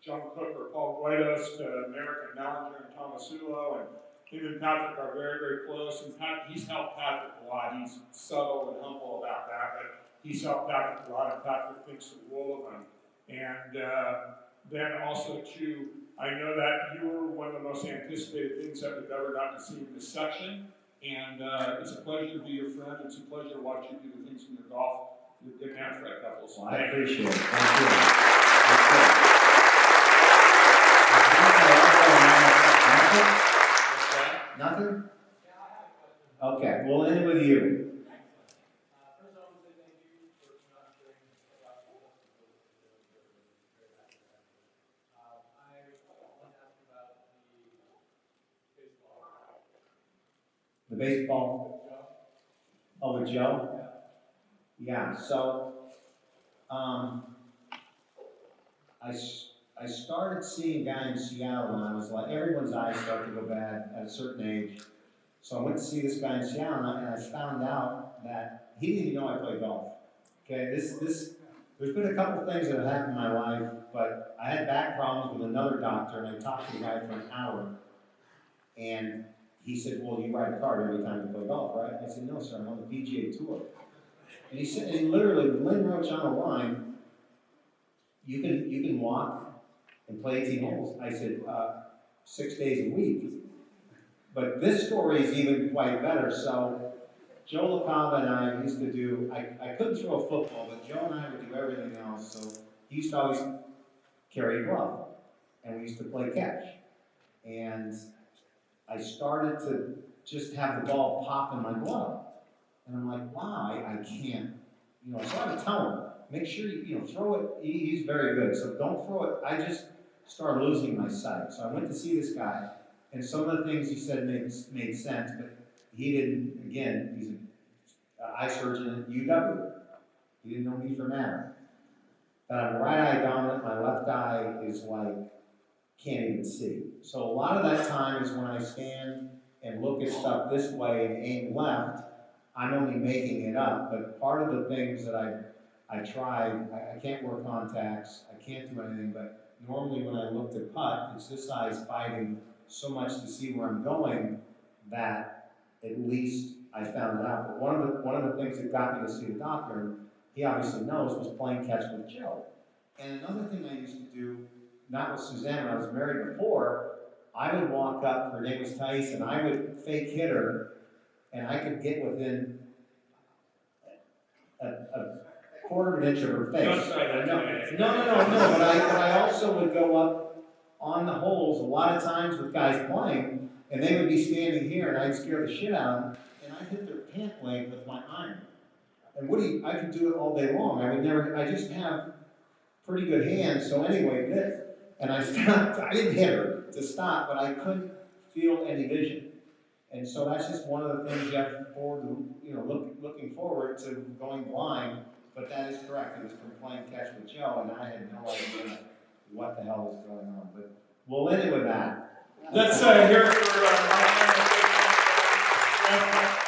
John Cook or Paul Guidos to American Mellinger and Thomas Ulo, and him and Patrick are very, very close. And he's helped Patrick a lot. He's subtle and humble about that, but he's helped Patrick a lot, and Patrick thinks the world of him. And then also, too, I know that you were one of the most anticipated things that we've ever gotten to see in this section. And it's a pleasure to be your friend. It's a pleasure to watch you do the things in your golf. You're a good man, Fred Couples. Well, I appreciate it. Thank you. Nothing? Okay, we'll end with you. First, I want to say thank you for not sharing about I want to ask you about the baseball. The baseball? Oh, with Joe? Yeah, so, I started seeing a guy in Seattle, and I was like, everyone's eyes start to go bad at a certain age. So I went to see this guy in Seattle, and I found out that he didn't even know I played golf. Okay, there's been a couple things that have happened in my life, but I had back problems with another doctor, and I talked to the guy for an hour, and he said, well, you ride a cart every time you play golf, right? I said, no, sir, I'm on the PGA Tour. And he said, and literally, with Lynn Roach on the line, you can walk and play 18 holes. I said, 6 days a week. But this story is even quite better. So Joe LaCava and I used to do, I couldn't throw a football, but Joe and I would do everything else. So he used to always carry a glove, and we used to play catch. And I started to just have the ball pop in my glove. And I'm like, wow, I can't, so I would tell him, make sure you throw it. He's very good, so don't throw it. I just started losing my sight. So I went to see this guy, and some of the things he said made sense, but he didn't, again, he's an eye surgeon at UW. He didn't know me from Adam. But I'm right eye dominant, my left eye is like, can't even see. So a lot of that time is when I stand and look at stuff this way and aim left, I'm only making it up. But part of the things that I tried, I can't wear contacts, I can't do anything, but normally when I look to putt, it's this eye's fighting so much to see where I'm going that at least I found it out. But one of the things that got me to see the doctor, and he obviously knows, was playing catch with Joe. And another thing I used to do, not with Suzanne, when I was married before, I would walk up, her name was Tyson, I would fake hit her, and I could get within a quarter of an inch of her face. Don't try that. No, but I also would go up on the holes a lot of times with guys playing, and they would be standing here, and I'd scare the shit out of them, and I'd hit their pant leg with my iron. And I could do it all day long. I just have pretty good hands, so anyway, this. And I stopped, I didn't hit her to stop, but I couldn't feel any vision. And so that's just one of the things you have to forward to, looking forward to going blind, but that is correct. It was from playing catch with Joe, and I had no idea what the hell was going on. But we'll end it with that. Let's hear it for my friend.